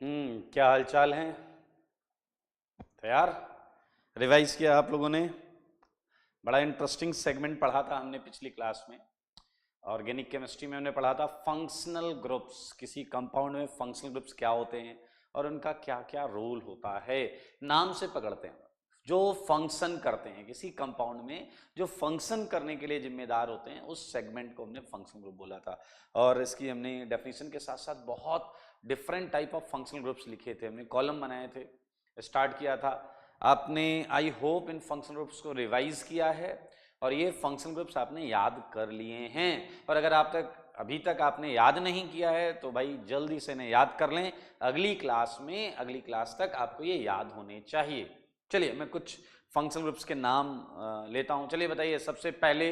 क्या हाल चाल है? तैयार? रिवाइज किया आप लोगों ने? बड़ा इंटरेस्टिंग सेगमेंट पढ़ा था हमने पिछली क्लास में। ऑर्गेनिक केमिस्ट्री में हमने पढ़ा था फंक्शनल ग्रुप्स। किसी कंपाउंड में फंक्शनल ग्रुप्स क्या होते हैं और उनका क्या क्या रोल होता है। नाम से पकड़ते हैं जो फंक्शन करते हैं किसी कंपाउंड में, जो फंक्शन करने के लिए जिम्मेदार होते हैं, उस सेगमेंट को हमने फंक्शनल ग्रुप बोला था। और इसकी हमने डेफिनेशन के साथ साथ बहुत different type of functional groups लिखे थे, हमने कॉलम बनाए थे, स्टार्ट किया था आपने। I hope in functional groups को रिवाइज किया है और ये फंक्शनल ग्रुप्स आपने याद कर लिए हैं। और अगर आप तक अभी तक आपने याद नहीं किया है तो भाई जल्दी से इन्हें याद कर लें। अगली क्लास तक आपको ये याद होने चाहिए। चलिए मैं कुछ फंक्शनल ग्रुप्स के नाम लेता हूं। चलिए बताइए, सबसे पहले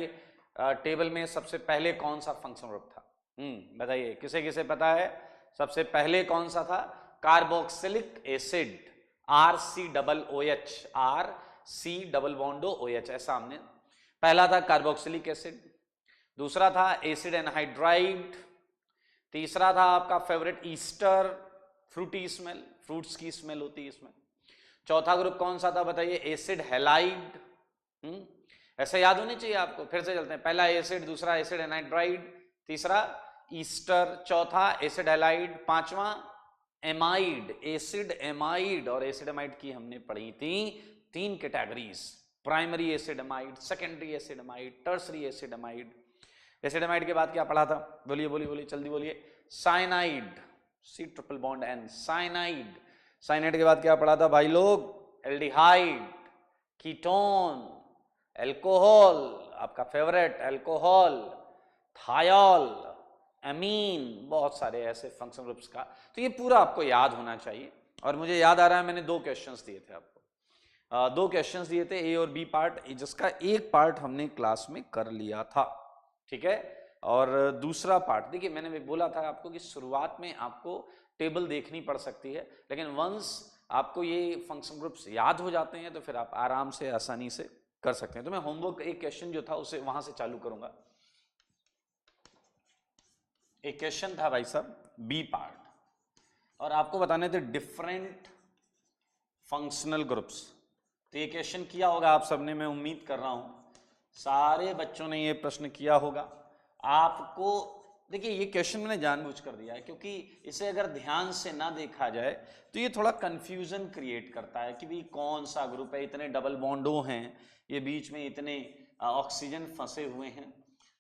टेबल में सबसे पहले कौन सा फंक्शनल ग्रुप था? बताइए, किसे किसे पता है सबसे पहले कौन सा था? कार्बोक्सिलिक एसिड, RCOOH, RC ऐसा हमने। पहला था कार्बोक्सिलिक एसिड, दूसरा था एसिड एनहाइड्राइड, तीसरा था आपका favourite Easter, Frooti smell, fruits की स्मेल होती है इसमें। चौथा ग्रुप कौन सा था बताइए? Acid halide. ऐसे याद होने चाहिए आपको। फिर से चलते हैं, पहला एसिड, दूसरा एसिड एनहाइड्राइड, तीसरा ईस्टर, चौथा एसिड हैलाइड, पांचवा एमाइड, एसिड एमाइड। और एसिड एमाइड की हमने पढ़ी थी 3 categories, primary acid amide, secondary acid amide, tertiary acid amide. Acid amide के बाद क्या पढ़ा था? बोलिए बोलिए बोलिए, जल्दी बोलिए। Cyanide, C+N, cyanide. साइनाइड के बाद क्या पढ़ा था भाई लोग? एल्डिहाइड, कीटोन, एल्कोहल, आपका फेवरेट एल्कोहल, थायोल, एमीन, बहुत सारे ऐसे फंक्शनल ग्रुप्स का। तो ये पूरा आपको याद होना चाहिए। और मुझे याद आ रहा है मैंने 2 क्वेश्चंस दिए थे आपको, 2 क्वेश्चंस दिए थे, ए और बी पार्ट, जिसका एक पार्ट हमने क्लास में कर लिया था, ठीक है। और दूसरा पार्ट देखिए, मैंने भी बोला था आपको कि शुरुआत में आपको टेबल देखनी पड़ सकती है, लेकिन वंस आपको ये फंक्शन ग्रुप्स याद हो जाते हैं तो फिर आप आराम से आसानी से कर सकते हैं। तो मैं होमवर्क एक क्वेश्चन जो था उसे वहां से चालू करूंगा। एक क्वेश्चन था भाई साहब बी पार्ट, और आपको बताने थे डिफरेंट फंक्शनल ग्रुप्स। तो ये क्वेश्चन किया होगा आप सबने, मैं उम्मीद कर रहा हूं सारे बच्चों ने ये प्रश्न किया होगा। आपको देखिए, ये क्वेश्चन मैंने जानबूझ कर दिया है क्योंकि इसे अगर ध्यान से ना देखा जाए तो ये थोड़ा कंफ्यूजन क्रिएट करता है कि भाई कौन सा ग्रुप है, इतने डबल बॉन्डो हैं, ये बीच में इतने ऑक्सीजन फंसे हुए हैं।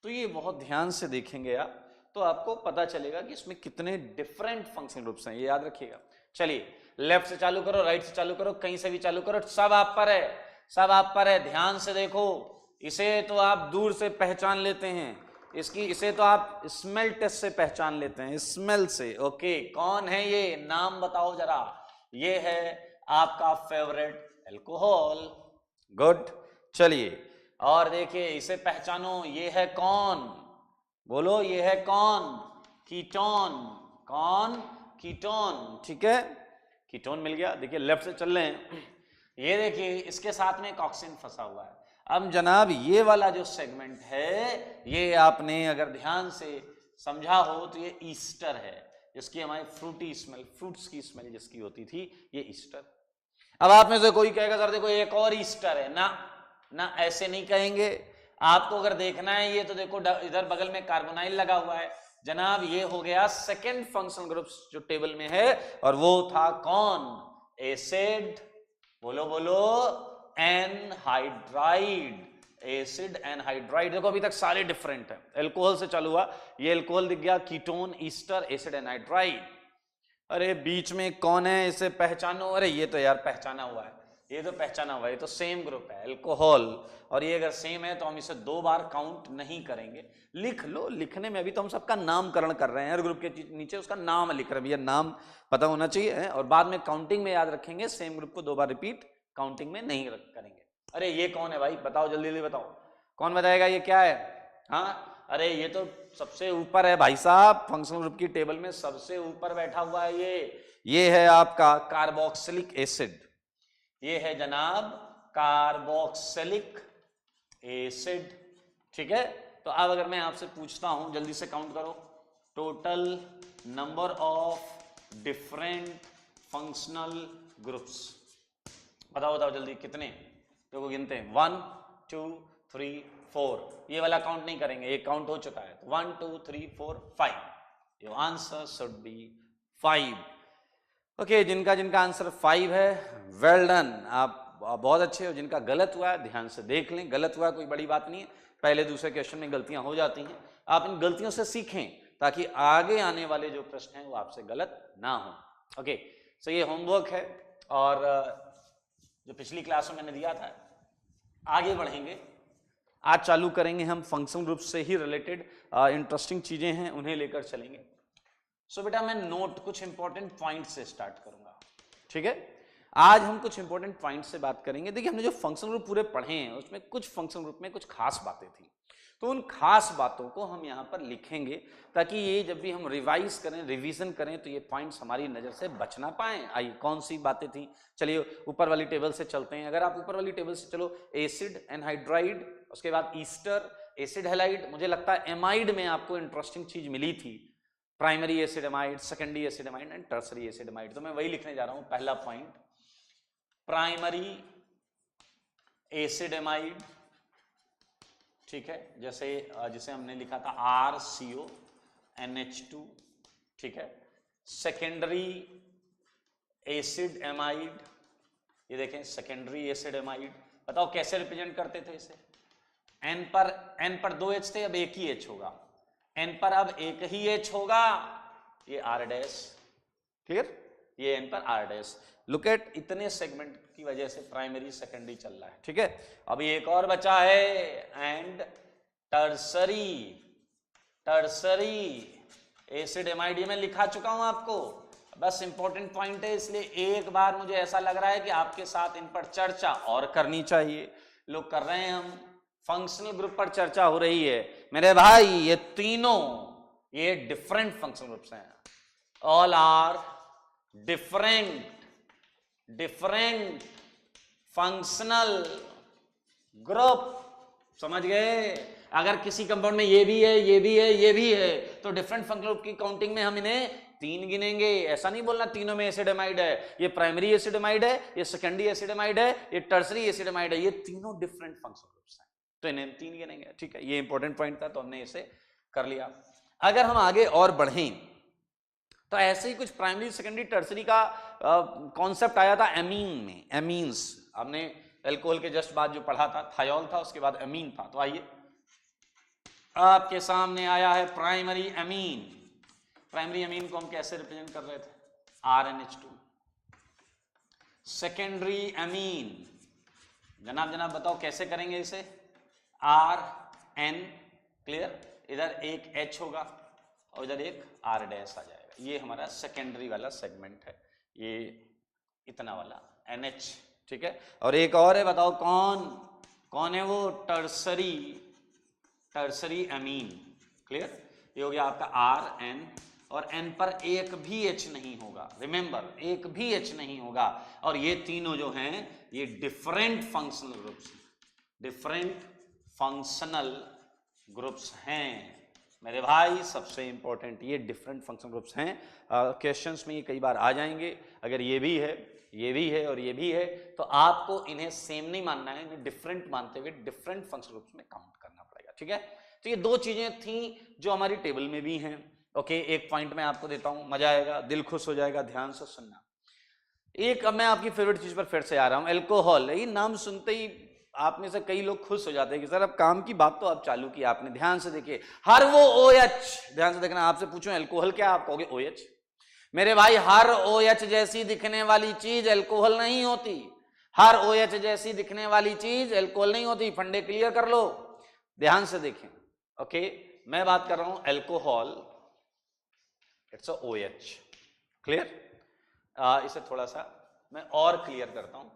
तो ये बहुत ध्यान से देखेंगे आप तो आपको पता चलेगा कि इसमें कितने डिफरेंट फंक्शनल ग्रुप्स हैं, ये याद रखिएगा। चलिए, लेफ्ट से चालू करो, राइट से चालू करो, कहीं से भी चालू करो, सब आप पर है, सब आप पर है। ध्यान से देखो, इसे तो आप दूर से पहचान लेते हैं, इसे तो आप स्मेल टेस्ट से पहचान लेते हैं, स्मेल से। ओके, कौन है ये? नाम बताओ जरा। ये है आपका फेवरेट एल्कोहल। गुड। चलिए, और देखिए इसे पहचानो, ये है कौन? बोलो, ये है कौन? कीटोन। कौन? कीटोन, ठीक है, कीटोन मिल गया। देखिए लेफ्ट से चल रहे हैं, ये देखिए इसके साथ में एक ऑक्सीजन फंसा हुआ है। अब जनाब ये वाला जो सेगमेंट है, ये आपने अगर ध्यान से समझा हो तो ये ईस्टर है, जिसकी हमारी फ्रूटी स्मेल, फ्रूट्स की स्मेल जिसकी होती थी, ये ईस्टर। अब आप में से कोई कहेगा सर देखो एक और ईस्टर है ना, ना ऐसे नहीं कहेंगे। आपको अगर देखना है ये तो देखो, इधर बगल में कार्बोनाइल लगा हुआ है जनाब, ये हो गया सेकेंड फंक्शनल ग्रुप जो टेबल में है, और वो था कौन? एसिड। बोलो बोलो, एनहाइड्राइड, एसिड एनहाइड्राइड। देखो अभी तक सारे डिफरेंट है, एल्कोहल से चालू हुआ, ये एल्कोहल दिख गया, कीटोन, ईस्टर, एसिड एनहाइड्राइड। अरे बीच में कौन है, इसे पहचानो। अरे ये तो यार पहचाना हुआ है, ये तो पहचाना हुआ है, ये तो सेम ग्रुप है, अल्कोहल। और ये अगर सेम है तो हम इसे 2 बार काउंट नहीं करेंगे। लिख लो, लिखने में अभी तो हम सबका नामकरण कर रहे हैं, हर ग्रुप के नीचे उसका नाम लिख रहे हैं, भैया नाम पता होना चाहिए। और बाद में काउंटिंग में याद रखेंगे, सेम ग्रुप को 2 बार रिपीट काउंटिंग में नहीं करेंगे। अरे ये कौन है भाई, बताओ जल्दी जल्दी बताओ, कौन बताएगा ये क्या है? हाँ, अरे ये तो सबसे ऊपर है भाई साहब, फंक्शनल ग्रुप की टेबल में सबसे ऊपर बैठा हुआ है ये है आपका कार्बोक्सिलिक एसिड। ये है जनाब कार्बोक्सिलिक एसिड, ठीक है। तो अब अगर मैं आपसे पूछता हूं, जल्दी से काउंट करो, total number of different functional groups. बताओ बताओ जल्दी कितने, देखो गिनते हैं 1 2 3 4, ये वाला काउंट नहीं करेंगे, ये काउंट हो चुका है, तो 1 2 3 4 5, your answer should be 5। Okay, जिनका जिनका आंसर 5 है, वेल डन, आप बहुत अच्छे हो। जिनका गलत हुआ है ध्यान से देख लें, गलत हुआ कोई बड़ी बात नहीं है, पहले दूसरे क्वेश्चन में गलतियां हो जाती हैं, आप इन गलतियों से सीखें ताकि आगे आने वाले जो प्रश्न हैं वो आपसे गलत ना हो। ओके, सो ये होमवर्क है और जो पिछली क्लास में मैंने दिया था, आगे बढ़ेंगे। आज चालू करेंगे हम फंक्शन ग्रुप से ही रिलेटेड इंटरेस्टिंग चीजें हैं, उन्हें लेकर चलेंगे। सो बेटा मैं नोट कुछ इंपॉर्टेंट पॉइंट से स्टार्ट करूंगा, ठीक है। आज हम कुछ इंपॉर्टेंट पॉइंट से बात करेंगे। देखिए हमने जो फंक्शन ग्रुप पूरे पढ़े हैं उसमें कुछ फंक्शन ग्रुप में कुछ खास बातें थी, तो उन खास बातों को हम यहाँ पर लिखेंगे ताकि ये जब भी हम रिवाइज करें, रिवीजन करें, तो ये पॉइंट्स हमारी नजर से बच ना पाए। आइए कौन सी बातें थी, चलिए ऊपर वाली टेबल से चलते हैं। अगर आप ऊपर वाली टेबल से चलो, एसिड एनहाइड्राइड, उसके बाद ईस्टर, एसिड हैलाइड, मुझे लगता है एमाइड में आपको इंटरेस्टिंग चीज मिली थी, primary acid amide, secondary acid amide and tertiary acid amide. तो मैं वही लिखने जा रहा हूं, पहला पॉइंट प्राइमरी एसिड एमाइड, ठीक है, जैसे हमने लिखा था RCONH2, ठीक है। सेकेंडरी एसिड एमाइड, ये देखें सेकेंडरी एसिड एमाइड, बताओ कैसे रिप्रेजेंट करते थे इसे, N पर 2 H थे, अब एक ही H होगा, N पर अब एक ही H होगा, ये R डैश, क्लियर, ये N पर R डैश। लुक एट, इतने सेगमेंट की वजह से प्राइमरी सेकेंडरी चल रहा है, ठीक है। अभी एक और बचा है, एंड टर्सरी एसिड एमाइड, ये मैं लिखा चुका हूं आपको, बस इंपॉर्टेंट पॉइंट है, इसलिए एक बार मुझे ऐसा लग रहा है कि आपके साथ इन पर चर्चा और करनी चाहिए। लोग कर रहे हैं, हम फंक्शनल ग्रुप पर चर्चा हो रही है मेरे भाई, ये तीनों ये डिफरेंट फंक्शनल ग्रुप्स हैं, all are different functional group, समझ गए। अगर किसी कंपाउंड में ये भी है, ये भी है, ये भी है, तो डिफरेंट फंक्शनल ग्रुप की काउंटिंग में हम इन्हें 3 गिनेंगे। ऐसा नहीं बोलना तीनों में एसिडमाइड है, ये प्राइमरी एसिडमाइड है, ये सेकेंडरी एसिडमाइड है, ये टर्सरी एसिडमाइड है, ये तीनों डिफरेंट फंक्शनल ग्रुप्स हैं, तो इन्हें 3 गिनेंगे, ठीक है। ये इंपॉर्टेंट पॉइंट था तो हमने इसे कर लिया। अगर हम आगे और बढ़ें तो ऐसे ही कुछ प्राइमरी सेकेंडरी टर्सरी का कॉन्सेप्ट आया था एमीन में, एमीन्स, हमने एल्कोहल के जस्ट बाद जो पढ़ा था, थायोल था, उसके बाद एमीन था। तो आइए आपके सामने आया है प्राइमरी अमीन। प्राइमरी अमीन को हम कैसे रिप्रेजेंट कर रहे थे, RNH2। सेकेंडरी अमीन, जनाब बताओ कैसे करेंगे इसे, RN, क्लियर, इधर एक H होगा और इधर एक R डैश आ जाएगा, ये हमारा सेकेंडरी वाला सेगमेंट है, ये इतना वाला NH, ठीक है। और एक और है, बताओ कौन है वो, टर्सरी अमीन, क्लियर, ये हो गया आपका RN, और N पर एक भी H नहीं होगा, रिमेंबर एक भी H नहीं होगा, और ये तीनों जो हैं ये डिफरेंट फंक्शनल ग्रुप्स हैं मेरे भाई। सबसे इंपॉर्टेंट ये डिफरेंट फंक्शनल ग्रुप्स हैं, क्वेश्चंस में ये कई बार आ जाएंगे। अगर ये भी है, ये भी है और ये भी है, तो आपको इन्हें सेम नहीं मानना है, इन्हें डिफरेंट मानते हुए डिफरेंट फंक्शनल ग्रुप्स में काउंट करना पड़ेगा, ठीक है। तो ये 2 चीजें थी जो हमारी टेबल में भी हैं। ओके, एक पॉइंट मैं आपको देता हूं, मजा आएगा, दिल खुश हो जाएगा, ध्यान से सुनना। एक, अब मैं आपकी फेवरेट चीज पर फिर से आ रहा हूं, एल्कोहल। ये नाम सुनते ही आप में से कई लोग खुश हो जाते हैं कि सर अब काम की बात तो आप चालू की आपने। ध्यान से देखिए, हर वो OH, ध्यान से देखना, आपसे पूछूं एल्कोहल क्या, आप कहोगे OH। मेरे भाई हर OH जैसी दिखने वाली चीज एल्कोहल नहीं होती, हर OH जैसी दिखने वाली चीज एल्कोहल नहीं होती, फंडे क्लियर कर लो, ध्यान से देखें। ओके, मैं बात कर रहा हूं alcohol, it's a OH, clear. इसे थोड़ा सा मैं और क्लियर करता हूं,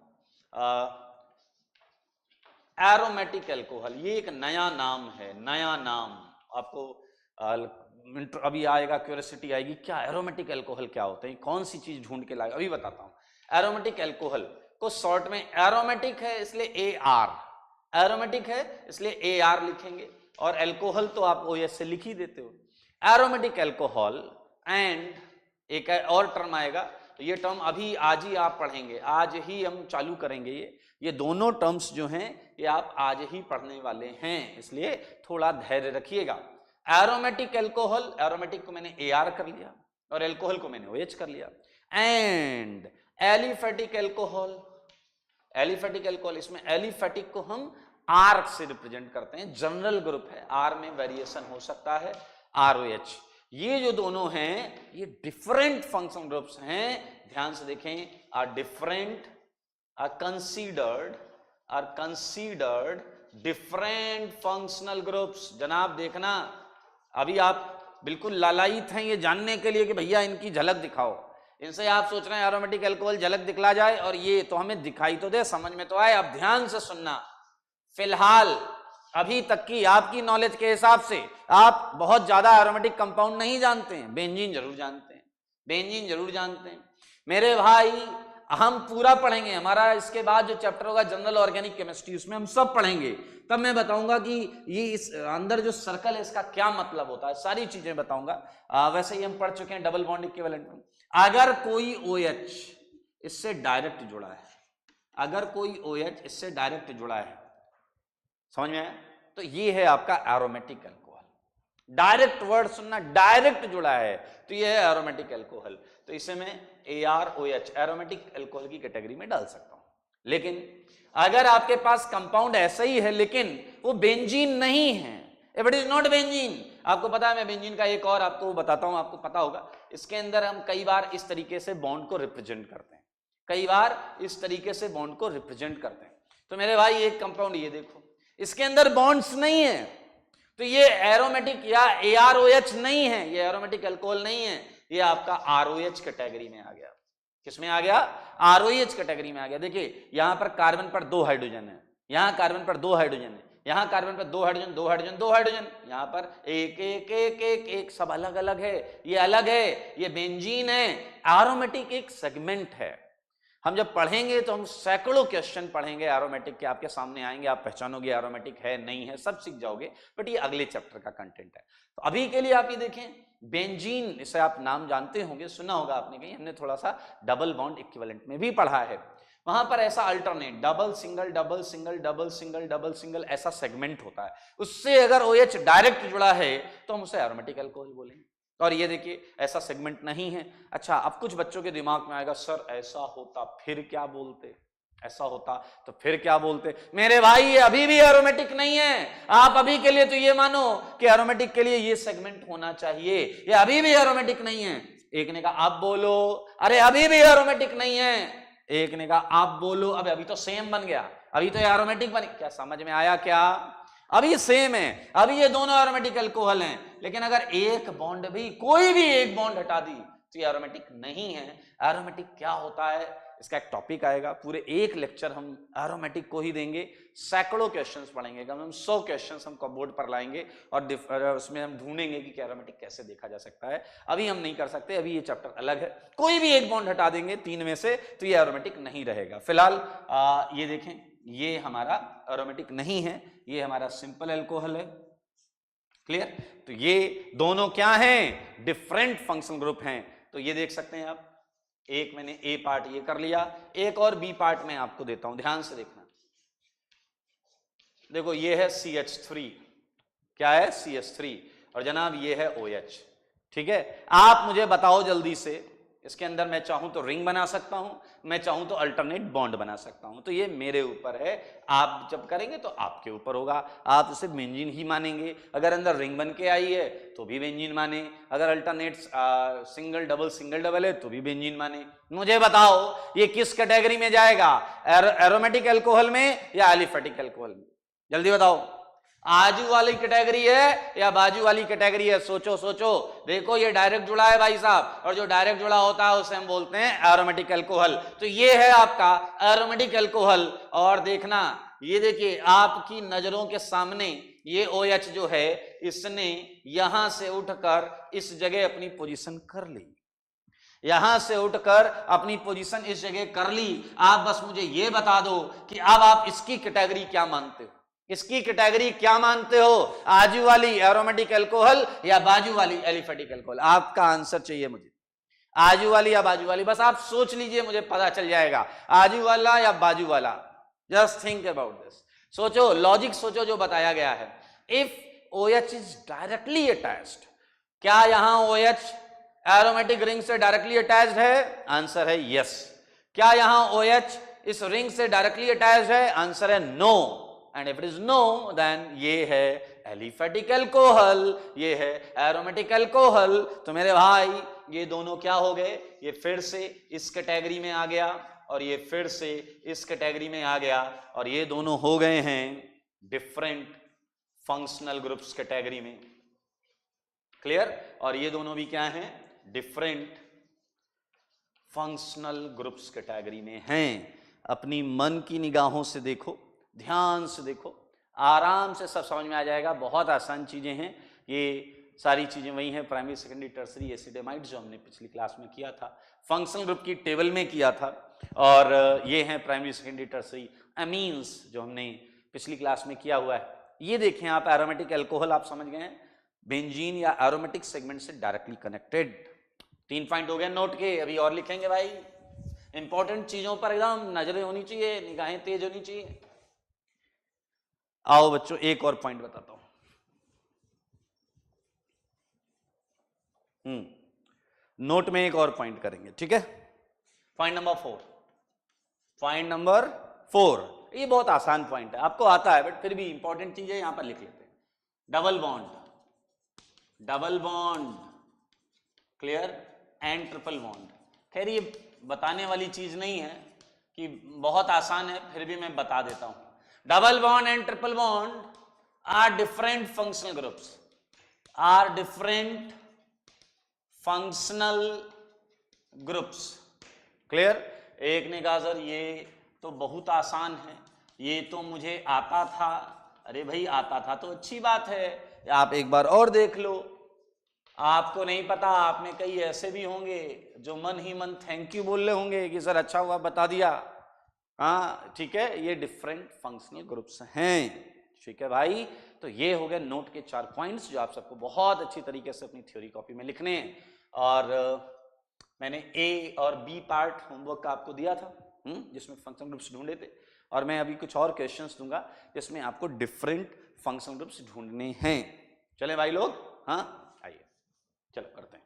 एरोमेटिक एल्कोहल, ये एक नया नाम है, नया नाम आपको अभी आएगा, क्यूरियोसिटी आएगी, क्या एरोमेटिक एल्कोहल क्या होते हैं, कौन सी चीज ढूंढ के लाएगा, अभी बताता हूं। एरोमेटिक एल्कोहल को शॉर्ट में, एरोमेटिक है इसलिए AR, एरोमेटिक है इसलिए AR लिखेंगे, और एल्कोहल तो आप OH से लिख ही देते हो। एरोमेटिक एल्कोहल, एंड एक और टर्म आएगा ये टर्म अभी आज ही आप पढ़ेंगे, आज ही हम चालू करेंगे। ये दोनों टर्म्स जो हैं ये आप आज ही पढ़ने वाले हैं, इसलिए थोड़ा धैर्य रखिएगा। एरोमेटिक एल्कोहल, एरोमेटिक को मैंने AR कर लिया और एल्कोहल को मैंने OH कर लिया। And aliphatic alcohol, aliphatic alcohol, इसमें एलिफेटिक को हम R से रिप्रेजेंट करते हैं, जनरल ग्रुप है, R में वेरिएशन हो सकता है, ROH। ये जो दोनों हैं ये डिफरेंट फंक्शनल ग्रुप्स हैं, ध्यान से देखें, are different, are considered different functional groups. जनाब देखना, अभी आप बिल्कुल लालायित हैं ये जानने के लिए कि भैया इनकी झलक दिखाओ, इनसे आप सोच रहे हैं एरोमेटिक अल्कोहल झलक दिखला जाए, और ये तो हमें दिखाई तो दे, समझ में तो आए। अब ध्यान से सुनना, फिलहाल अभी तक की आपकी नॉलेज के हिसाब से आप बहुत ज्यादा एरोमेटिक कंपाउंड नहीं जानते हैं, बेंजीन जरूर जानते हैं, बेंजीन जरूर जानते हैं मेरे भाई। हम पूरा पढ़ेंगे, हमारा इसके बाद जो चैप्टर होगा जनरल ऑर्गेनिक केमिस्ट्री, उसमें हम सब पढ़ेंगे, तब मैं बताऊंगा कि ये इस अंदर जो सर्कल है इसका क्या मतलब होता है, सारी चीजें बताऊंगा। वैसे ही हम पढ़ चुके हैं डबल बॉन्ड इक्विवेलेंट में। अगर कोई OH इससे डायरेक्ट जुड़ा है, अगर कोई OH इससे डायरेक्ट जुड़ा है, समझ में आया, तो ये है आपका एरोमेटिक अल्कोहल। डायरेक्ट वर्ड सुनना, डायरेक्ट जुड़ा है तो ये है एरोमेटिक अल्कोहल। तो इसे मैं AROH एरोमेटिक अल्कोहल की कैटेगरी में डाल सकता हूं। लेकिन अगर आपके पास कंपाउंड ऐसा ही है लेकिन वो बेंजीन नहीं है, if it is not benzene, आपको पता है, मैं बेंजीन का एक और आपको बताता हूं, आपको पता होगा, इसके अंदर हम कई बार इस तरीके से बॉन्ड को रिप्रेजेंट करते हैं, कई बार इस तरीके से बॉन्ड को रिप्रेजेंट करते हैं। तो मेरे भाई एक कंपाउंड ये देखो, इसके अंदर बॉन्ड्स नहीं है, तो ये एरोमेटिक या AROH नहीं है, ये एरोमेटिक अल्कोहल नहीं है, ये आपका ROH कैटेगरी में आ गया। किसमें आ गया? ROH कैटेगरी में आ गया। देखिए यहां पर कार्बन पर 2 हाइड्रोजन है, यहां कार्बन पर 2 हाइड्रोजन है, यहां कार्बन पर 2 हाइड्रोजन, 2 हाइड्रोजन, 2 हाइड्रोजन, यहां पर एक एक एक एक एक, सब अलग अलग है, ये अलग है, ये बेंजीन है। एरोमेटिक एक सेगमेंट है। हम जब पढ़ेंगे तो हम सैकड़ों क्वेश्चन पढ़ेंगे एरोमेटिक के, आपके सामने आएंगे, आप पहचानोगे एरोमेटिक है नहीं है, सब सीख जाओगे, बट ये अगले चैप्टर का कंटेंट है। तो अभी के लिए आप ये देखें, बेंजीन, इसे आप नाम जानते होंगे, सुना होगा आपने कहीं, हमने थोड़ा सा डबल बॉन्ड इक्विवेलेंट में भी पढ़ा है। वहां पर ऐसा alternate double single double single double single double single ऐसा सेगमेंट होता है, उससे अगर OH डायरेक्ट जुड़ा है तो हम उसे एरोमेटिक अल्कोहल बोलेंगे। और ये देखिए ऐसा सेगमेंट नहीं है। अच्छा, अब कुछ बच्चों के दिमाग में आएगा, सर ऐसा होता फिर क्या बोलते, ऐसा होता तो फिर क्या बोलते। मेरे भाई ये अभी भी एरोमेटिक नहीं है। आप अभी के लिए तो ये मानो कि एरोमेटिक के लिए ये सेगमेंट होना चाहिए, ये अभी भी एरोमेटिक नहीं है। एक ने कहा आप बोलो, अरे अभी भी एरोमेटिक नहीं है। एक ने कहा आप बोलो, अभी तो सेम बन गया, अभी तो एरोमेटिक बन, क्या समझ में आया क्या? अभी सेम है, अभी ये दोनों एरोमेटिक अल्कोहल हैं, लेकिन अगर एक बॉन्ड भी, कोई भी एक बॉन्ड हटा दी तो ये एरोमेटिक नहीं है। एरोमेटिक क्या होता है इसका एक टॉपिक आएगा, पूरे एक लेक्चर हम एरोमेटिक को ही देंगे, सैकड़ों क्वेश्चंस पढ़ेंगे, कम से कम 100 क्वेश्चंस हम बोर्ड पर लाएंगे और उसमें हम ढूंढेंगे कि एरोमेटिक कैसे देखा जा सकता है। अभी हम नहीं कर सकते, अभी ये चैप्टर अलग है। कोई भी एक बॉन्ड हटा देंगे 3 में से तो ये एरोमेटिक नहीं रहेगा। फिलहाल ये देखें, ये हमारा एरोमेटिक नहीं है, ये हमारा सिंपल अल्कोहल है। क्लियर? तो ये दोनों क्या हैं? डिफरेंट फंक्शनल ग्रुप हैं। तो ये देख सकते हैं आप, एक मैंने A पार्ट ये कर लिया, एक और B पार्ट में आपको देता हूं, ध्यान से देखना। देखो ये है CH3, क्या है? CH3, और जनाब ये है OH। ठीक है, आप मुझे बताओ जल्दी से, इसके अंदर मैं चाहूं तो रिंग बना सकता हूं, मैं चाहूं तो अल्टरनेट बॉन्ड बना सकता हूं। तो ये मेरे ऊपर है, आप जब करेंगे तो आपके ऊपर होगा। आप इसे बेंजीन ही मानेंगे, अगर अंदर रिंग बन के आई है तो भी बेंजीन माने, अगर अल्टरनेट सिंगल डबल है तो भी बेंजीन माने। मुझे बताओ ये किस कैटेगरी में जाएगा, एरोमेटिक अल्कोहल में या एलिफेटिक अल्कोहल में? जल्दी बताओ, आजू वाली कैटेगरी है या बाजू वाली कैटेगरी है? सोचो सोचो। देखो ये डायरेक्ट जुड़ा है भाई साहब, और जो डायरेक्ट जुड़ा होता है उसे हम बोलते हैं एरोमेटिक अल्कोहल। तो ये है आपका एरोमेटिक अल्कोहल। और देखना, ये देखिए आपकी नजरों के सामने ये OH जो है, इसने यहां से उठकर इस जगह अपनी पोजीशन कर ली, यहां से उठकर अपनी पोजीशन इस जगह कर ली। आप बस मुझे ये बता दो कि अब आप इसकी कैटेगरी क्या मानते हो, इसकी कैटेगरी क्या मानते हो? आजू वाली एरोमेटिक अल्कोहल या बाजू वाली एलिफेटिक अल्कोहल? आपका आंसर चाहिए मुझे। आजू वाली या बाजू वाली, बस आप सोच लीजिए, मुझे पता चल जाएगा आजू वाला या बाजू वाला। जस्ट थिंक अबाउट दिस, सोचो, लॉजिक सोचो जो बताया गया है। If OH is directly attached, क्या यहां OH एरोमेटिक रिंग से डायरेक्टली अटैच्ड है? आंसर है यस। क्या यहां OH इस रिंग से डायरेक्टली अटैच्ड है? आंसर है no. And if it is no, then ये है एलिफेटिक अल्कोहल, ये है एरोमेटिक अल्कोहल। तो मेरे भाई ये दोनों क्या हो गए? ये फिर से इस कैटेगरी में आ गया और ये फिर से इस कैटेगरी में आ गया, और ये दोनों हो गए हैं डिफरेंट फंक्शनल ग्रुप्स कैटेगरी में। क्लियर? और ये दोनों भी क्या हैं? डिफरेंट फंक्शनल ग्रुप्स कैटेगरी में हैं। अपनी मन की निगाहों से देखो, ध्यान से देखो, आराम से सब समझ में आ जाएगा। बहुत आसान चीजें हैं ये, सारी चीजें वही हैं प्राइमरी सेकेंडरी टर्सरी एसिडेमाइड जो हमने पिछली क्लास में किया था, फंक्शनल ग्रुप की टेबल में किया था। और ये हैं प्राइमरी सेकेंडरी टर्सरी अमीन्स जो हमने पिछली क्लास में किया हुआ है। ये देखें आप, एरोमेटिक अल्कोहल आप समझ गए हैं, बेंजीन या एरोमेटिक सेगमेंट से डायरेक्टली कनेक्टेड। 3 पॉइंट हो गए नोट के, अभी और लिखेंगे भाई। इंपॉर्टेंट चीजों पर एकदम नजरें होनी चाहिए, निगाहें तेज होनी चाहिए। आओ बच्चों, एक और पॉइंट बताता हूं। नोट में एक और पॉइंट करेंगे, ठीक है? Point number 4। पॉइंट नंबर 4, ये बहुत आसान पॉइंट है, आपको आता है, बट फिर भी इंपॉर्टेंट चीज है, यहां पर लिख लेते हैं। Double bond, double bond, clear, and triple bond. खैर ये बताने वाली चीज नहीं है कि बहुत आसान है, फिर भी मैं बता देता हूं। Double bond and triple bond are different functional groups, are different functional groups. Clear? एक ने कहा सर ये तो बहुत आसान है, ये तो मुझे आता था। अरे भाई आता था तो अच्छी बात है, आप एक बार और देख लो। आपको नहीं पता, आप में कई ऐसे भी होंगे जो मन ही मन थैंक यू बोल रहे होंगे कि सर अच्छा हुआ बता दिया। हाँ ठीक है, ये डिफरेंट फंक्शनल ग्रुप्स हैं। ठीक है भाई, तो ये हो गए नोट के 4 पॉइंट्स जो आप सबको बहुत अच्छी तरीके से अपनी थ्योरी कॉपी में लिखने हैं। और मैंने ए और बी पार्ट होमवर्क का आपको दिया था, जिसमें फंक्शनल ग्रुप्स ढूंढे थे, और मैं अभी कुछ और क्वेश्चंस दूंगा जिसमें आपको डिफरेंट फंक्शनल ग्रुप्स ढूंढने हैं। चले भाई लोग, हाँ आइए चलो करते हैं।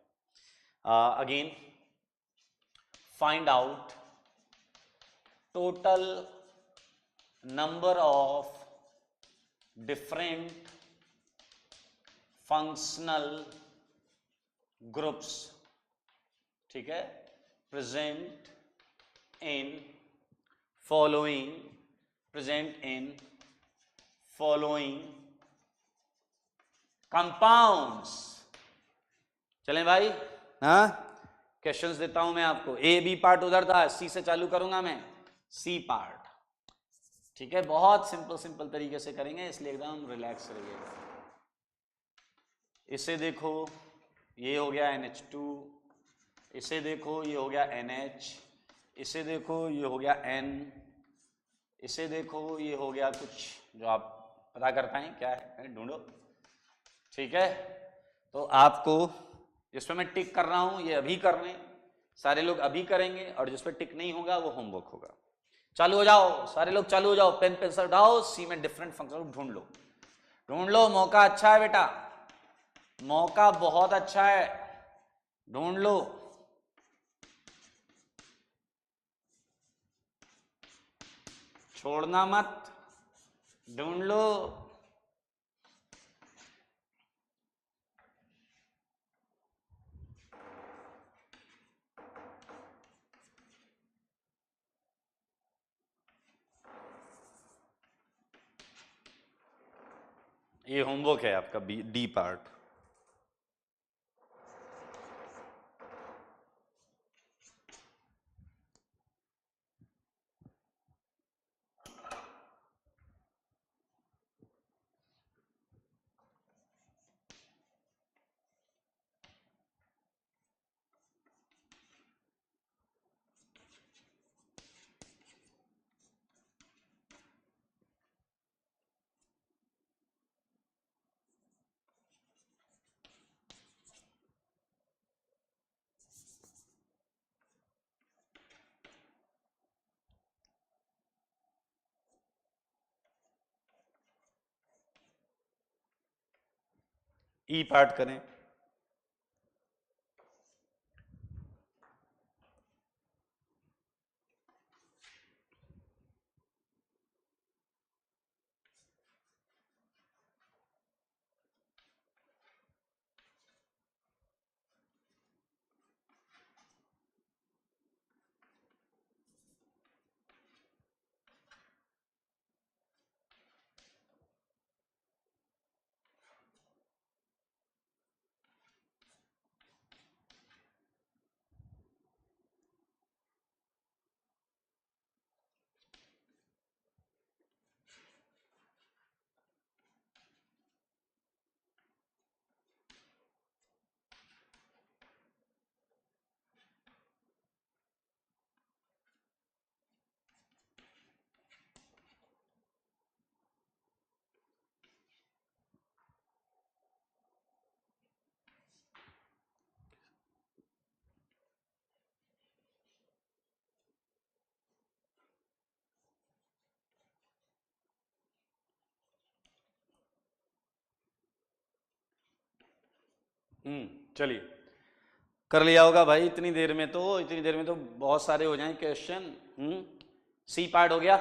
Again find out total number of different functional groups, ठीक है, present in following, present in following compounds. चलें भाई, हाँ क्वेश्चंस देता हूं मैं आपको। ए बी पार्ट उधर था, सी से चालू करूंगा मैं, सी पार्ट, ठीक है? बहुत सिंपल सिंपल तरीके से करेंगे, इसलिए एकदम रिलैक्स रहिएगा। इसे देखो, ये हो गया NH2, इसे देखो ये हो गया NH, इसे देखो ये हो गया N, इसे देखो ये हो गया कुछ जो आप पता कर पाए क्या है, ढूंढो। ठीक है, तो आपको जिस पे मैं टिक कर रहा हूं ये अभी कर रहे हैं, सारे लोग अभी करेंगे, और जिस पे टिक नहीं होगा वो होमवर्क होगा। चालू हो जाओ सारे लोग, चालू हो जाओ, पेन पेंसिल उठाओ, सी में डिफरेंट फंक्शन ढूंढ लो, ढूंढ लो। मौका अच्छा है बेटा, मौका बहुत अच्छा है, ढूंढ लो। छोड़ना मत, ढूंढ लो। ये होमवर्क है आपका डी पार्ट। ई पार्ट करें। चलिए कर लिया होगा भाई इतनी देर में तो बहुत सारे हो जाएं क्वेश्चन। सी पार्ट हो गया,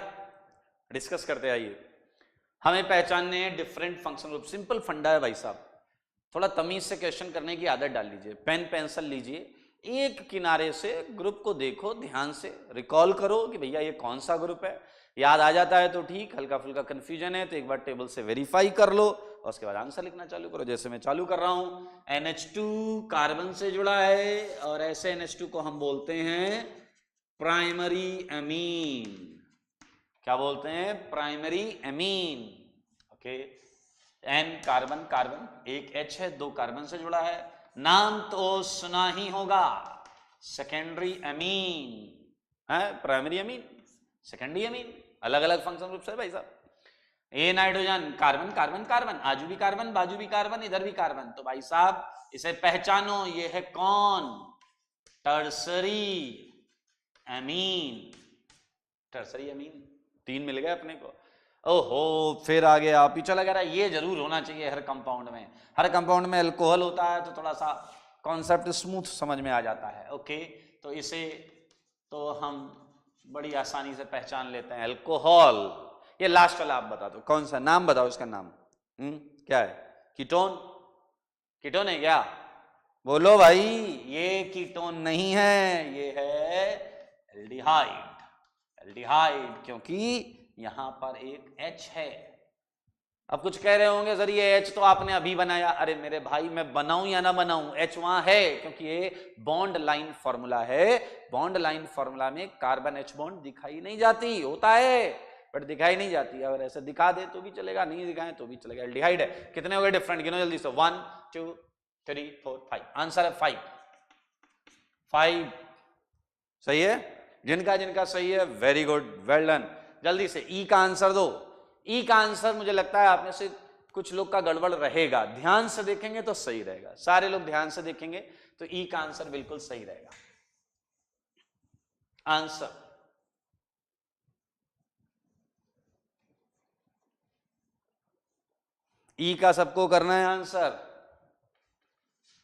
डिस्कस करते आइए। हमें पहचानने हैं डिफरेंट फंक्शन ग्रुप। सिंपल फंडा है भाई साहब, थोड़ा तमीज से क्वेश्चन करने की आदत डाल लीजिए। पेन पेंसिल लीजिए, एक किनारे से ग्रुप को देखो, ध्यान से रिकॉल करो कि भैया ये कौन सा ग्रुप है। याद आ जाता है तो ठीक, हल्का फुल्का कंफ्यूजन है तो एक बार टेबल से वेरीफाई कर लो और उसके बाद आंसर लिखना चालू करो, जैसे मैं चालू कर रहा हूं। NH2 कार्बन से जुड़ा है और ऐसे NH2 को हम बोलते हैं प्राइमरी एमीन। क्या बोलते हैं? Primary amine. Okay, N carbon carbon, एक H है, 2 कार्बन से जुड़ा है। नाम तो सुना ही होगा, सेकेंडरी एमीन है। प्राइमरी एमीन, सेकेंडरी एमीन, अलग अलग फंक्शन ग्रुप है भाई साहब। A nitrogen, carbon carbon carbon, आजू भी कार्बन बाजू भी कार्बन इधर भी कार्बन, तो भाई साहब इसे पहचानो, ये है कौन? Tertiary amine. टर्सरी एमीन, 3 मिल गए अपने को। ओहो, फिर आगे आप ही चला गया। ये जरूर होना चाहिए हर कंपाउंड में। हर कंपाउंड में अल्कोहल होता है तो थोड़ा सा कॉन्सेप्ट स्मूथ समझ में आ जाता है। ओके, तो इसे तो हम बड़ी आसानी से पहचान लेते हैं, अल्कोहल। ये लास्ट वाला आप बता दो, कौन सा नाम बताओ इसका नाम। क्या है? कीटोन? कीटोन है क्या? बोलो भाई, ये कीटोन नहीं है, ये है एल्डिहाइड। एल्डिहाइड, क्योंकि यहां पर एक H है। अब कुछ कह रहे होंगे सर ये H तो आपने अभी बनाया। अरे मेरे भाई, मैं बनाऊं या ना बनाऊं, H वहां है क्योंकि ये बॉन्ड लाइन फॉर्मूला है। बॉन्ड लाइन फॉर्मूला में कार्बन H बॉन्ड दिखाई नहीं जाती, होता है बट दिखाई नहीं जाती। अगर ऐसे दिखा दे तो भी चलेगा, नहीं दिखाए तो भी चलेगा। एल्डिहाइड है। कितने हो गए डिफरेंट? गिनो जल्दी से। 1 2 3 4 5। आंसर है 5। 5 सही है। जिनका जिनका सही है वेरी गुड, वेल डन। जल्दी से ई का आंसर दो। ई का आंसर मुझे लगता है आप में से कुछ लोग का गड़बड़ रहेगा, ध्यान से देखेंगे तो सही रहेगा। सारे लोग ध्यान से देखेंगे तो ई का आंसर बिल्कुल सही रहेगा। आंसर ई का सबको करना है आंसर।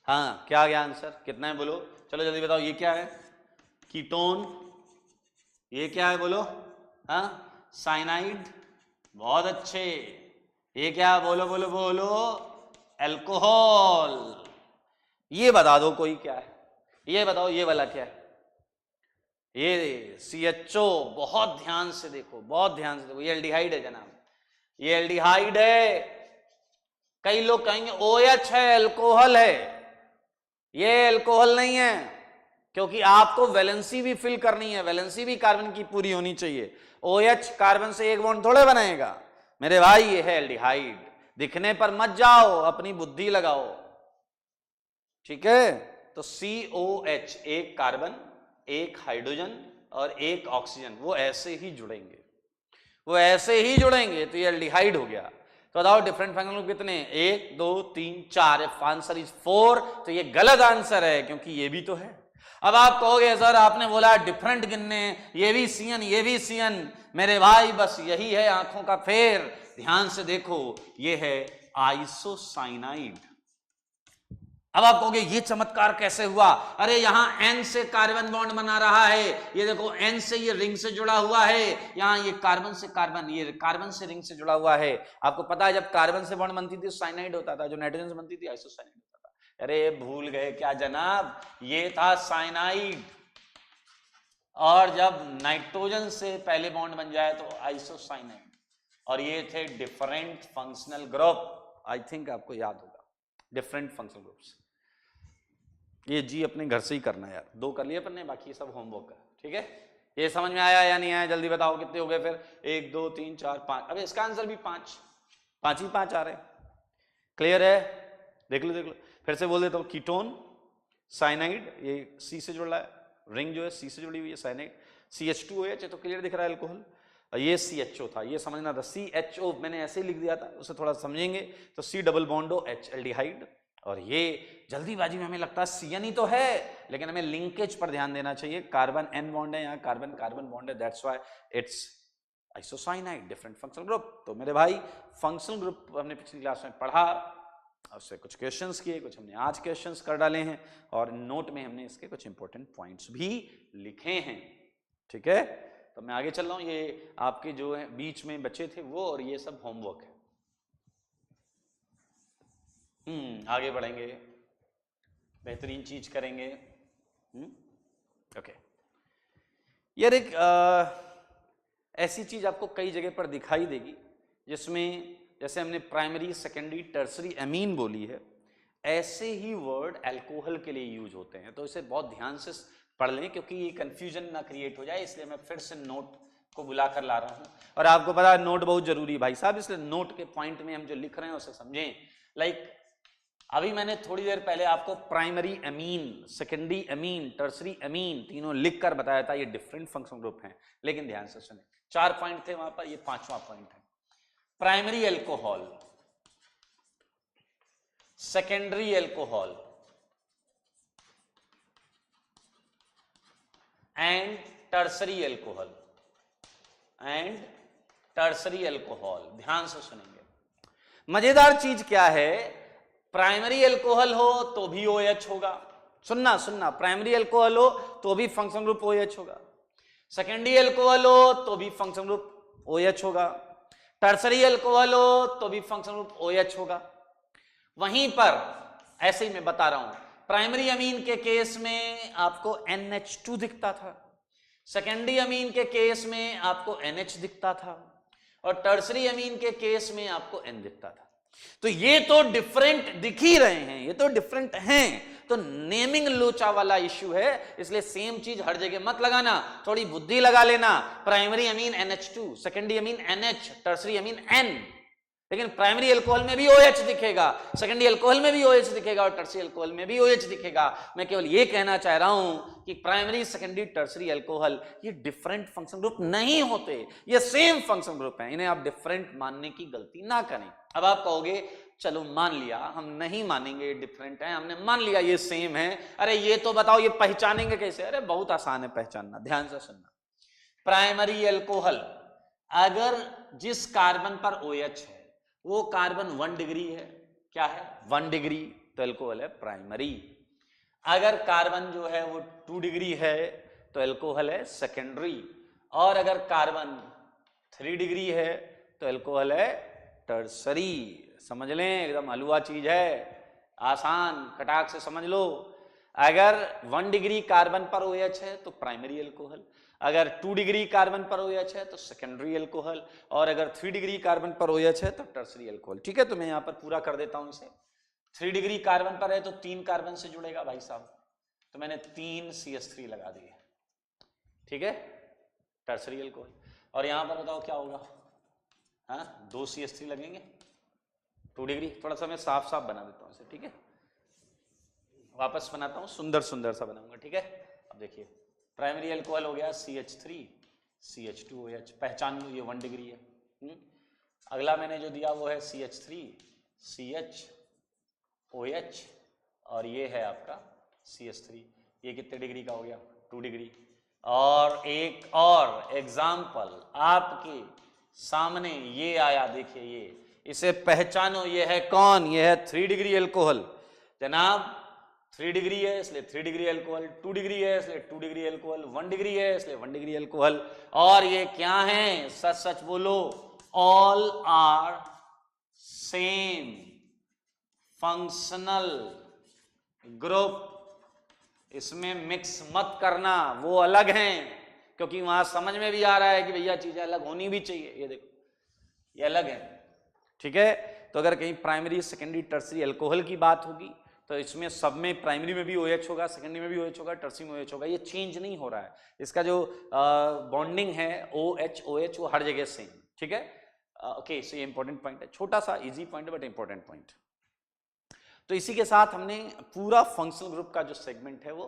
हाँ, क्या आ गया आंसर? कितना है बोलो? चलो जल्दी बताओ। ये क्या है? कीटोन। ये क्या है बोलो? हाँ, साइनाइड। बहुत अच्छे। ये क्या? बोलो बोलो बोलो। अल्कोहल। ये बता दो कोई क्या है? ये बताओ, ये वाला क्या है? ये CHO। बहुत ध्यान से देखो, बहुत ध्यान से देखो। ये एल्डिहाइड है जनाब, ये एल्डिहाइड है। कई लोग कहेंगे OH है, अल्कोहल है। ये अल्कोहल नहीं है, क्योंकि आपको वैलेंसी भी फिल करनी है, वैलेंसी भी कार्बन की पूरी होनी चाहिए। OH कार्बन से एक बॉन्ड थोड़े बनाएगा मेरे भाई, ये है एल्डिहाइड। दिखने पर मत जाओ, अपनी बुद्धि लगाओ, ठीक है? तो COH, एक कार्बन, एक हाइड्रोजन और एक ऑक्सीजन, वो ऐसे ही जुड़ेंगे, वो ऐसे ही जुड़ेंगे, तो ये एल्डिहाइड हो गया। तो बताओ डिफरेंट फंक्शन ग्रुप कितने? 1 2 3 4। Answer is 4। तो ये गलत आंसर है, क्योंकि ये भी तो है। अब आप कहोगे सर आपने बोला डिफरेंट गिनने, ये भी CN ये भी CN। मेरे भाई बस यही है आंखों का फेर। ध्यान से देखो, ये है आइसोसाइनाइड। अब आप कहोगे ये चमत्कार कैसे हुआ? अरे यहां N से कार्बन बॉन्ड बना रहा है, ये देखो N से ये रिंग से जुड़ा हुआ है, यहां ये कार्बन से कार्बन, ये कार्बन से रिंग से जुड़ा हुआ है। आपको पता है जब कार्बन से बॉन्ड बनती थी साइनाइड होता था, जो नाइट्रोजन से बनती थी आइसोसाइनाइड होता था। अरे भूल गए क्या जनाब, ये था साइनाइड, और जब नाइट्रोजन से पहले बॉन्ड बन जाए तो आइसोसाइनाइड, और ये थे different functional group. I think आपको याद होगा डिफरेंट फंक्शनल ग्रुप्स। ये जी अपने घर से ही करना है यार, 2 कर लिए अपन ने, बाकी सब होमवर्क है, ठीक है? ये समझ में आया या नहीं आया? जल्दी बताओ कितने हो गए फिर? 1 2 3 4 5। अबे इसका आंसर भी 5 ही 5 आ रहे। क्लियर है? देख लो फिर से बोल देता हूं। कीटोन, साइनाइड, ये सी से जुड़ रहा है, रिंग जो है सी से जुड़ी हुई है, साइनाइड, CH2OH तो क्लियर दिख रहा है अल्कोहल, और ये CHO था, ये समझना था। CHO मैंने ऐसे ही लिख दिया था, उसे थोड़ा समझेंगे तो C double bond OH aldehyde. और ये जल्दीबाजी में हमें लगता है CN ही तो है, लेकिन हमें लिंकेज पर ध्यान देना चाहिए। कार्बन N बॉन्ड है, यहाँ कार्बन कार्बन बॉन्ड है, that's why it's isocyanide, different functional group. तो मेरे भाई फंक्शनल ग्रुप हमने पिछली क्लास में पढ़ा, उससे कुछ क्वेश्चंस किए, कुछ हमने आज क्वेश्चंस कर डाले हैं, और नोट में हमने इसके कुछ इंपॉर्टेंट पॉइंट्स भी लिखे हैं, ठीक है? तो मैं आगे चल रहा हूं। ये आपके जो है बीच में बच्चे थे वो, और ये सब होमवर्क है। आगे बढ़ेंगे, बेहतरीन चीज करेंगे। ओके, यार एक ऐसी चीज आपको कई जगह पर दिखाई देगी जिसमें जैसे हमने प्राइमरी सेकेंडरी टर्सरी एमीन बोली है, ऐसे ही वर्ड अल्कोहल के लिए यूज होते हैं। तो इसे बहुत ध्यान से पढ़ लें, क्योंकि ये कंफ्यूजन ना क्रिएट हो जाए, इसलिए मैं फिर से नोट को बुला कर ला रहा हूं। और आपको पता है नोट बहुत जरूरी है भाई साहब, इसलिए नोट के पॉइंट में हम जो लिख रहे हैं उसे समझें। लाइक अभी मैंने थोड़ी देर पहले आपको primary amine, secondary amine, tertiary amine तीनों लिख कर बताया था, ये डिफरेंट फंक्शनल ग्रुप हैं। लेकिन ध्यान से सुने, 4 पॉइंट थे वहां पर, ये 5वां पॉइंट है। Primary alcohol, secondary alcohol and tertiary alcohol, ध्यान से सुनेंगे। मजेदार चीज क्या है, प्राइमरी एल्कोहल हो तो भी OH होगा। सुनना, प्राइमरी एल्कोहल हो तो भी फंक्शनल ग्रुप OH होगा, सेकेंडरी एल्कोहल हो तो भी फंक्शनल ग्रुप OH होगा, टर्सरी एल्कोहल हो तो भी फंक्शनल ग्रुप OH होगा। वहीं पर ऐसे ही मैं बता रहा हूं, प्राइमरी अमीन के केस में आपको NH2 दिखता था, सेकेंडरी अमीन के केस में आपको NH दिखता था, और टर्सरी अमीन के केस में आपको N दिखता था। तो ये तो डिफरेंट दिख ही रहे हैं, ये तो डिफरेंट हैं। तो नेमिंग लोचा वाला इश्यू है, इसलिए सेम चीज हर जगह मत लगाना, थोड़ी बुद्धि लगा लेना। Primary amine NH2, secondary amine NH, tertiary amine N। लेकिन प्राइमरी अल्कोहल में भी OH दिखेगा, सेकेंडरी अल्कोहल में भी OH दिखेगा, और टर्सरी अल्कोहल में भी OH दिखेगा। मैं केवल ये कहना चाह रहा हूं कि प्राइमरी, सेकेंडरी, टर्सरी अल्कोहल ये डिफरेंट फंक्शन ग्रुप नहीं होते, ये सेम फंक्शन ग्रुप हैं। इन्हें आप डिफरेंट मानने की गलती ना करें। अब आप कहोगे चलो मान लिया, हम नहीं मानेंगे डिफरेंट है, हमने मान लिया ये सेम है। अरे ये तो बताओ ये पहचानेंगे कैसे? अरे बहुत आसान है पहचानना, ध्यान से सुनना। प्राइमरी अल्कोहल, अगर जिस कार्बन पर OH है वो कार्बन 1 डिग्री है, क्या है 1 डिग्री, तो अल्कोहल है प्राइमरी। अगर कार्बन जो है वो 2 डिग्री है तो अल्कोहल है सेकेंडरी, और अगर कार्बन 3 डिग्री है तो अल्कोहल है टर्सरी। समझ लें, एकदम हलवा चीज है, आसान, कटाक से समझ लो। अगर 1 डिग्री कार्बन पर OH है तो प्राइमरी अल्कोहल, अगर 2 डिग्री कार्बन पर OH है तो सेकेंडरी अल्कोहल, और अगर 3 डिग्री कार्बन पर OH है तो टर्सरी अल्कोहल। ठीक है, तो मैं यहां पर पूरा कर देता हूं इसे। 3 डिग्री कार्बन पर है तो 3 कार्बन से जुड़ेगा भाई साहब, तो मैंने 3 CH3 लगा दिए, ठीक है, टर्सरी अल्कोहल। और यहां पर बताओ क्या होगा? हाँ, 2 CH3 लगेंगे, 2 डिग्री। थोड़ा सा मैं साफ साफ बना देता हूं इसे, ठीक है, वापस बनाता हूं, सुंदर सुंदर सा बनाऊंगा, ठीक है। अब देखिए, प्राइमरी अल्कोहल हो गया CH3 CH2OH, पहचान लो ये 1 डिग्री है। अगला मैंने जो दिया वो है CH3 CHOH, और ये है आपका CH3, ये कितने डिग्री का हो गया? 2 डिग्री। और एक और एग्जाम्पल आपके सामने ये आया, देखिए ये, इसे पहचानो, ये है कौन? ये है 3 डिग्री अल्कोहल। जनाब 3 डिग्री है इसलिए 3 डिग्री अल्कोहल, 2 डिग्री है इसलिए 2 डिग्री अल्कोहल, 1 डिग्री है इसलिए 1 डिग्री अल्कोहल। और ये क्या है, सच सच बोलो, all are same functional group. इसमें मिक्स मत करना, वो अलग हैं, क्योंकि वहां समझ में भी आ रहा है कि भैया चीजें अलग होनी भी चाहिए। ये देखो ये अलग है, ठीक है। तो अगर कहीं प्राइमरी सेकेंडरी टर्सरी अल्कोहल की बात होगी तो इसमें सब में प्राइमरी में भी OH होगा, सेकेंडरी में भी OH होगा, टर्सरी में OH होगा। ये चेंज नहीं हो रहा है, इसका जो बॉन्डिंग है OH OH वो हर जगह सेम, ठीक है। ओके, सो ये इंपॉर्टेंट पॉइंट है, छोटा सा इजी पॉइंट है बट इंपॉर्टेंट पॉइंट। तो इसी के साथ हमने पूरा फंक्शनल ग्रुप का जो सेगमेंट है वो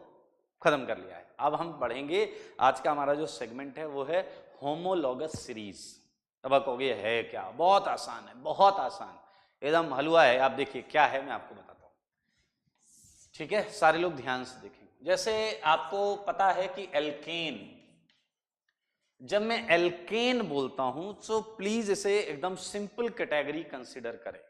खत्म कर लिया है। अब हम बढ़ेंगे, आज का हमारा जो सेगमेंट है वो है होमोलॉगस सीरीज। अब आप कहोगे है क्या, बहुत आसान है, बहुत आसान, एकदम हलवा है। आप देखिए क्या है, मैं आपको बताता हूं, ठीक है। सारे लोग ध्यान से देखें। जैसे आपको पता है कि एल्केन, जब मैं एल्केन बोलता हूं तो प्लीज इसे एकदम सिंपल कैटेगरी कंसीडर करें।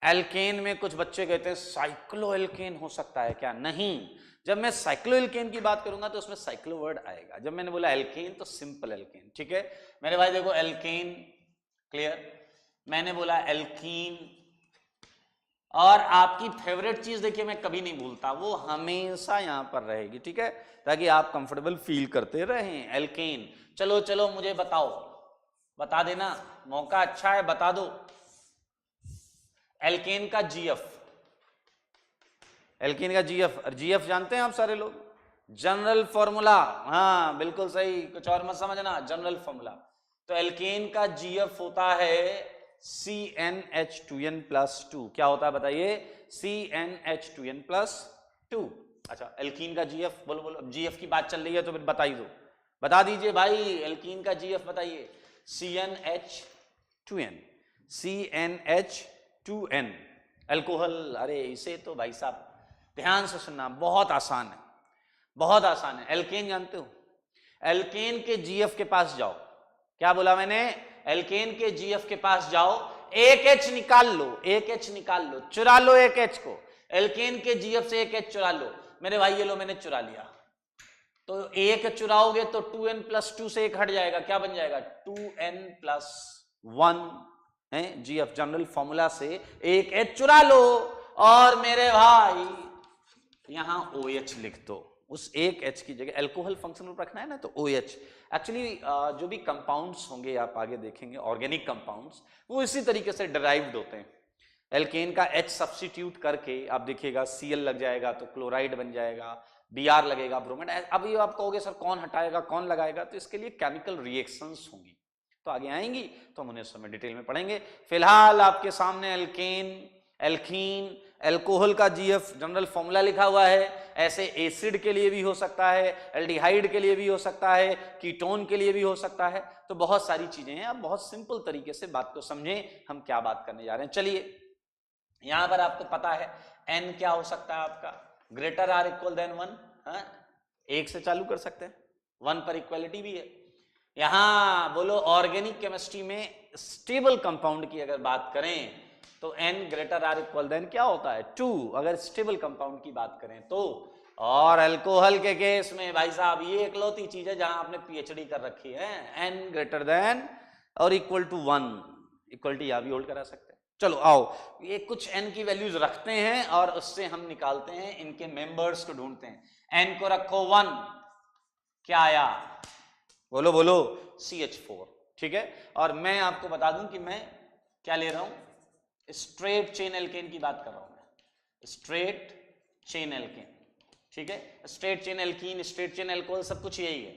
एल्केन में कुछ बच्चे कहते हैं साइक्लो एल्केन हो सकता है क्या, नहीं। जब मैं साइक्लो एल्केन की बात करूंगा तो उसमें साइक्लो वर्ड आएगा। जब मैंने बोला एल्केन तो सिंपल एल्केन, ठीक है मेरे भाई। देखो एल्केन क्लियर, मैंने बोला एल्कीन। और आपकी फेवरेट चीज देखिए, मैं कभी नहीं भूलता, वो हमेशा यहां पर रहेगी, ठीक है, ताकि आप कंफर्टेबल फील करते रहें। एल्केन, चलो चलो मुझे बताओ, बता देना, मौका अच्छा है, बता दो। एल्केन का GF, एल्केन का GF जानते हैं आप सारे लोग, जनरल फॉर्मूला। हाँ बिल्कुल सही, कुछ और मत समझना, जनरल फॉर्मूला। तो एल्केन का GF होता है CnH2n+2। क्या होता है बताइए, CnH2n+2। अच्छा, एल्कीन का GF बोलो बोलो, GF की बात चल रही है तो फिर बता ही दो, बता दीजिए भाई, एल्कीन का GF बताइए। CnH2n alcohol. अरे इसे तो भाई साहब ध्यान से सुनना, बहुत आसान है, बहुत आसान है। एल्केन जानते हो, एल्केन के GF के पास जाओ, क्या बोला मैंने, एल्केन के GF के पास जाओ, एक H निकाल लो, एक H निकाल लो, चुरा लो एक H को, एल्केन के GF से एक H चुरा लो। मेरे भाई ये लो मैंने चुरा लिया, तो एक चुराओगे तो 2n+2 से एक हट जाएगा, क्या बन जाएगा 2n+1 है। GF जनरल फॉर्मूला से एक H चुरा लो और मेरे भाई यहां OH लिख दो, उस एक H की जगह। अल्कोहल फंक्शन ग्रुप रखना है ना तो OH। एक्चुअली जो भी कंपाउंड्स होंगे आप आगे देखेंगे, ऑर्गेनिक कंपाउंड्स, वो इसी तरीके से डिराइव्ड होते हैं। एल्केन का H सब्स्टिट्यूट करके आप देखिएगा Cl लग जाएगा तो क्लोराइड बन जाएगा, Br लगेगा ब्रोमाइड। अब ये आप कहोगे सर कौन हटाएगा कौन लगाएगा, तो इसके लिए केमिकल रिएक्शंस होंगी, तो आगे आएंगी तो हम उन्हें समय डिटेल में पढ़ेंगे। फिलहाल आपके सामने एल्केन, एल्कीन, अल्कोहल का GF जनरल फॉर्मूला लिखा हुआ है। ऐसे एसिड के लिए भी हो सकता है, एल्डिहाइड के लिए भी हो सकता है, कीटोन के लिए भी हो सकता है, तो बहुत सारी चीजें हैं। आप बहुत सिंपल तरीके से बात को समझें, हम क्या बात करने जा रहे हैं। चलिए यहां पर आपको पता है N क्या हो सकता है आपका, ग्रेटर आर इक्वल देन 1, एक से चालू कर सकते हैं, 1 पर इक्वलिटी भी है। यहां बोलो ऑर्गेनिक केमिस्ट्री में स्टेबल कंपाउंड की अगर बात करें तो N greater or equal than क्या होता है 2, अगर स्टेबल कंपाउंड की बात करें तो। और अल्कोहल के केस में भाई साहब ये इकलौती चीज है जहां आपने PhD कर रखी है, N ग्रेटर देन और इक्वल टू 1, इक्वलिटी यहां भी होल्ड करा सकते हैं। चलो आओ, ये कुछ N की वैल्यूज रखते हैं और उससे हम निकालते हैं, इनके मेंबर्स को ढूंढते हैं। N को रखो 1, क्या आया बोलो बोलो, CH4, ठीक है। और मैं आपको बता दूं कि मैं क्या ले रहा हूं, स्ट्रेट चेन एल्केन की बात कर रहा हूं मैं, स्ट्रेट चेन एल्केन, ठीक है। Straight chain alkene, straight chain alcohol, सब कुछ यही है।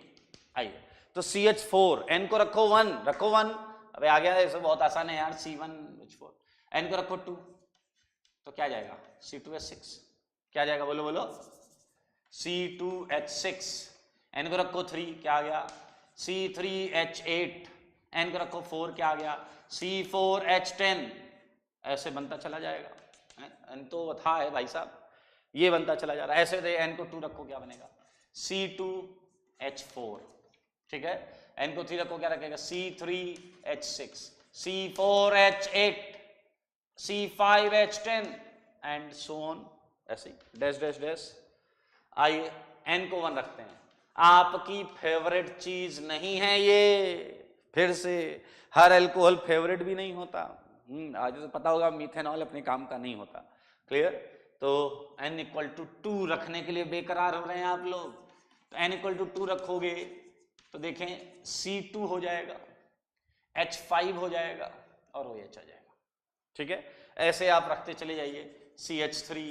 आइए तो CH4, N को रखो 1, रखो 1, अबे आ गया, ऐसे बहुत आसान है यार, C1H4, N को रखो 2 तो क्या जाएगा C2H6, क्या जाएगा बोलो बोलो C2H6। N को रखो 3, क्या आ गया C3H8, N को रखो 4, क्या आ गया C4H10, ऐसे बनता चला जाएगा। N तो था है भाई साहब, ये बनता चला जा रहा है। ऐसे N को 2 रखो, क्या बनेगा C2H4, ठीक है। N को 3 रखो, क्या रखेगा C3H6, C4H8, C5H10 and so on, ऐसे डैश डैश डैश, आइए n को 1 रखते हैं। आपकी फेवरेट चीज नहीं है ये, फिर से हर अल्कोहल फेवरेट भी नहीं होता। आज तो पता होगा मिथेनॉल अपने काम का नहीं होता, क्लियर। तो n इक्वल टू 2 रखने के लिए बेकरार हो रहे हैं आप लोग। तो n इक्वल टू 2 रखोगे तो देखें C2 हो जाएगा, H5 हो जाएगा और OH आ जाएगा, ठीक है। ऐसे आप रखते चले जाइए, CH3,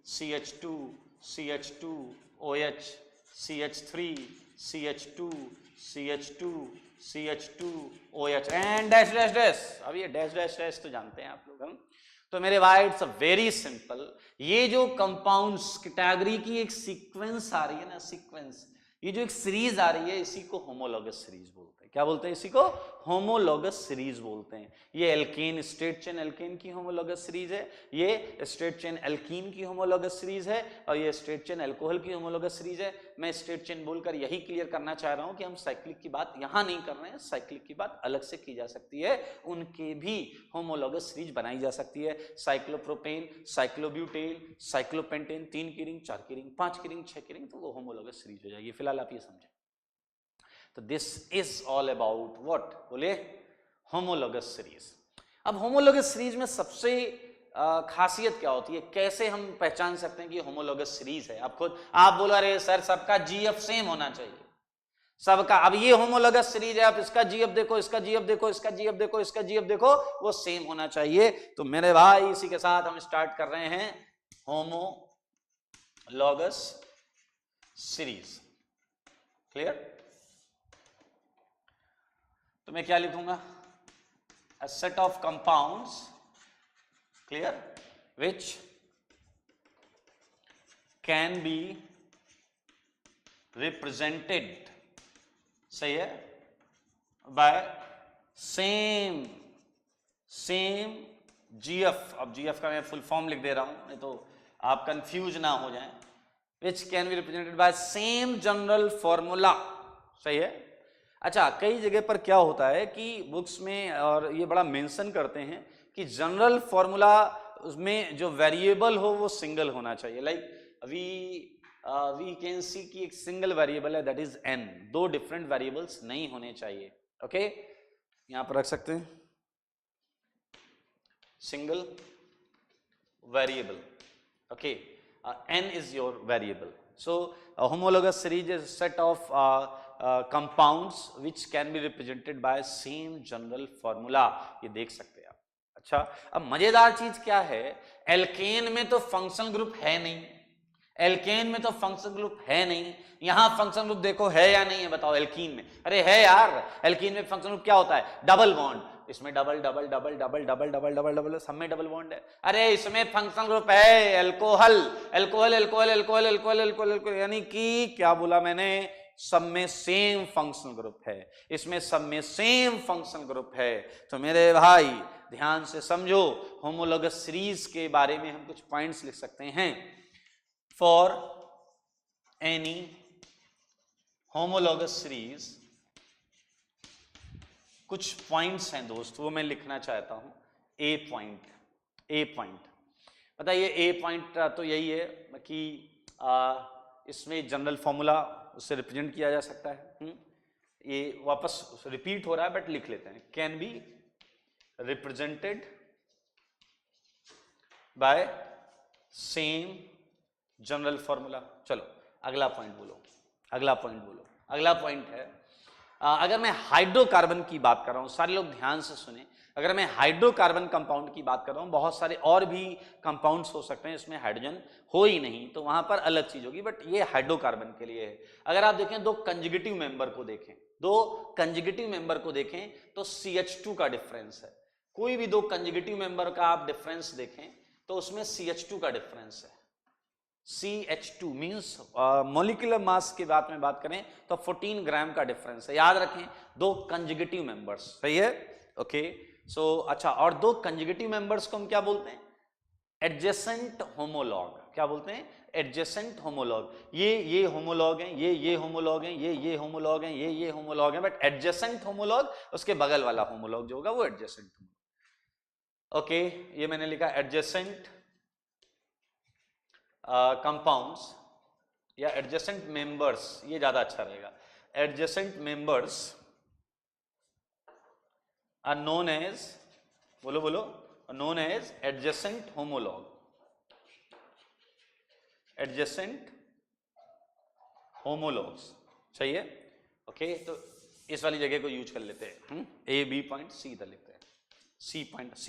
CH2, CH2, OH, CH3, CH2, CH2, CH2, OH and dash dash dash. अब ये डैश डैश डैश तो जानते हैं आप लोग हम। तो मेरे भाई इट्स अ वेरी सिंपल, ये जो कंपाउंड्स कैटेगरी की एक सीक्वेंस आ रही है ना, सीक्वेंस, ये जो एक सीरीज आ रही है इसी को होमोलॉगस सीरीज बोलते हैं। क्या बोलते हैं? इसी को होमोलॉगस सीरीज बोलते हैं। ये एल्केन स्ट्रेट चेन एल्केन की होमोलॉगस सीरीज है, ये स्ट्रेट चेन एल्कीन की होमोलॉगस सीरीज है और ये स्ट्रेट चेन अल्कोहल की होमोलॉगस सीरीज है। मैं स्ट्रेट चेन बोलकर यही क्लियर करना चाह रहा हूं कि हम साइक्लिक की बात यहां नहीं कर रहे हैं, साइक्लिक की बात अलग से की जा सकती है, उनके भी होमोलॉगस सीरीज बनाई जा सकती है। साइक्लोप्रोपेन, साइक्लोब्यूटेन, साइक्लोपेंटेन, 3 की रिंग, 4 की रिंग, 5 की रिंग, 6 की रिंग, तो वो होमोलॉगस सीरीज हो जाएगी। फिलहाल आप ये समझें। तो this is all about what, बोले, होमोलॉगस सीरीज। अब होमोलॉगस सीरीज में सबसे खासियत क्या होती है, कैसे हम पहचान सकते हैं कि होमोलॉगस सीरीज है? आप खुद आप बोलो अरे सर सबका जीएफ सेम होना चाहिए, सबका। अब ये होमोलॉगस सीरीज है, आप इसका जीएफ देखो, इसका जीएफ देखो, इसका जीएफ देखो, इसका जीएफ देखो, वो सेम होना चाहिए। तो मेरे भाई इसी के साथ हम स्टार्ट कर रहे हैं होमोलॉगस सीरीज, क्लियर। तो मैं क्या लिखूंगा? A set of compounds, clear, which can be represented, सही है, by same GF। अब GF का मैं फुल फॉर्म लिख दे रहा हूं, नहीं तो आप कंफ्यूज ना हो जाएं। which can be represented by same general formula, सही है। अच्छा, कई जगह पर क्या होता है कि बुक्स में और ये बड़ा मेंशन करते हैं कि जनरल फॉर्मूला उसमें जो वेरिएबल हो वो सिंगल होना चाहिए। लाइक वी कैन सी कि एक सिंगल वेरिएबल है, that is n, 2 different variables नहीं होने चाहिए। ओके, यहां पर रख सकते हैं single variable, okay, n is your variable. So a homologous series is a set of compounds which can be represented by same general formula, ये देख सकते हैं आप। अच्छा, अब मजेदार चीज क्या है, एल्केन में तो फंक्शनल ग्रुप है नहीं, एल्केन में तो फंक्शनल ग्रुप है नहीं। यहां फंक्शनल ग्रुप देखो है या नहीं है, बताओ एल्कीन में? अरे है यार, एल्कीन में फंक्शनल ग्रुप क्या होता है? डबल बॉन्ड, इसमें double double double double double double double double, सब में डबल बॉन्ड है। अरे इसमें फंक्शनल ग्रुप है alcohol, alcohol alcohol alcohol alcohol alcohol alcohol, यानी कि क्या बोला मैंने, सब में सेम फंक्शनल ग्रुप है, इसमें सब में सेम फंक्शनल ग्रुप है। तो मेरे भाई ध्यान से समझो, होमोलॉगस सीरीज के बारे में हम कुछ पॉइंट्स लिख सकते हैं। फॉर एनी होमोलॉगस सीरीज कुछ पॉइंट्स हैं दोस्त, वो मैं लिखना चाहता हूं। ए पॉइंट बताइए, ए पॉइंट तो यही है कि इसमें जनरल फॉर्मूला उससे रिप्रेजेंट किया जा सकता है। ये वापस रिपीट हो रहा है बट लिख लेते हैं, can be represented by same general formula. चलो अगला पॉइंट बोलो, अगला पॉइंट है, अगर मैं हाइड्रोकार्बन की बात कर रहा हूं, सारे लोग ध्यान से सुने, अगर मैं हाइड्रोकार्बन कंपाउंड की बात कर रहा हूं, बहुत सारे और भी कंपाउंड्स हो सकते हैं इसमें हाइड्रोजन हो ही नहीं, तो वहां पर अलग चीज होगी, बट ये हाइड्रोकार्बन के लिए है। अगर आप देखें दो कंजुगेटिव मेंबर को देखें, तो CH2 का डिफरेंस है। कोई भी दो कंजुगेटिव मेंबर का आप डिफरेंस देखें तो उसमें CH2 का डिफरेंस है। CH2 मीन्स मॉलिक्यूलर मास की बात में बात करें तो 14 ग्राम का डिफरेंस है। याद रखें, दो कंजुगेटिव मेंबर्स, सही है, ओके। सो अच्छा, और दो कंजुगेटिव मेंबर्स को हम क्या बोलते हैं? Adjacent homologue. क्या बोलते हैं? Adjacent homologue. ये होमोलॉग हैं, ये होमोलॉग हैं, ये होमोलॉग हैं, ये होमोलॉग हैं, बट एडजेसेंट होमोलॉग, उसके बगल वाला होमोलॉग जो होगा वो एडजेसेंट होमोलॉग। ओके, ये मैंने लिखा एडजेसेंट कंपाउंड्स या एडजेसेंट मेंबर्स, ये ज्यादा अच्छा रहेगा, adjacent members are known as, बोलो बोलो, known as adjacent homologue, adjacent homologues, चाहिए। ओके, तो इस वाली जगह को यूज कर लेते हैं, ए बी पॉइंट सी इधर लिखते हैं, सी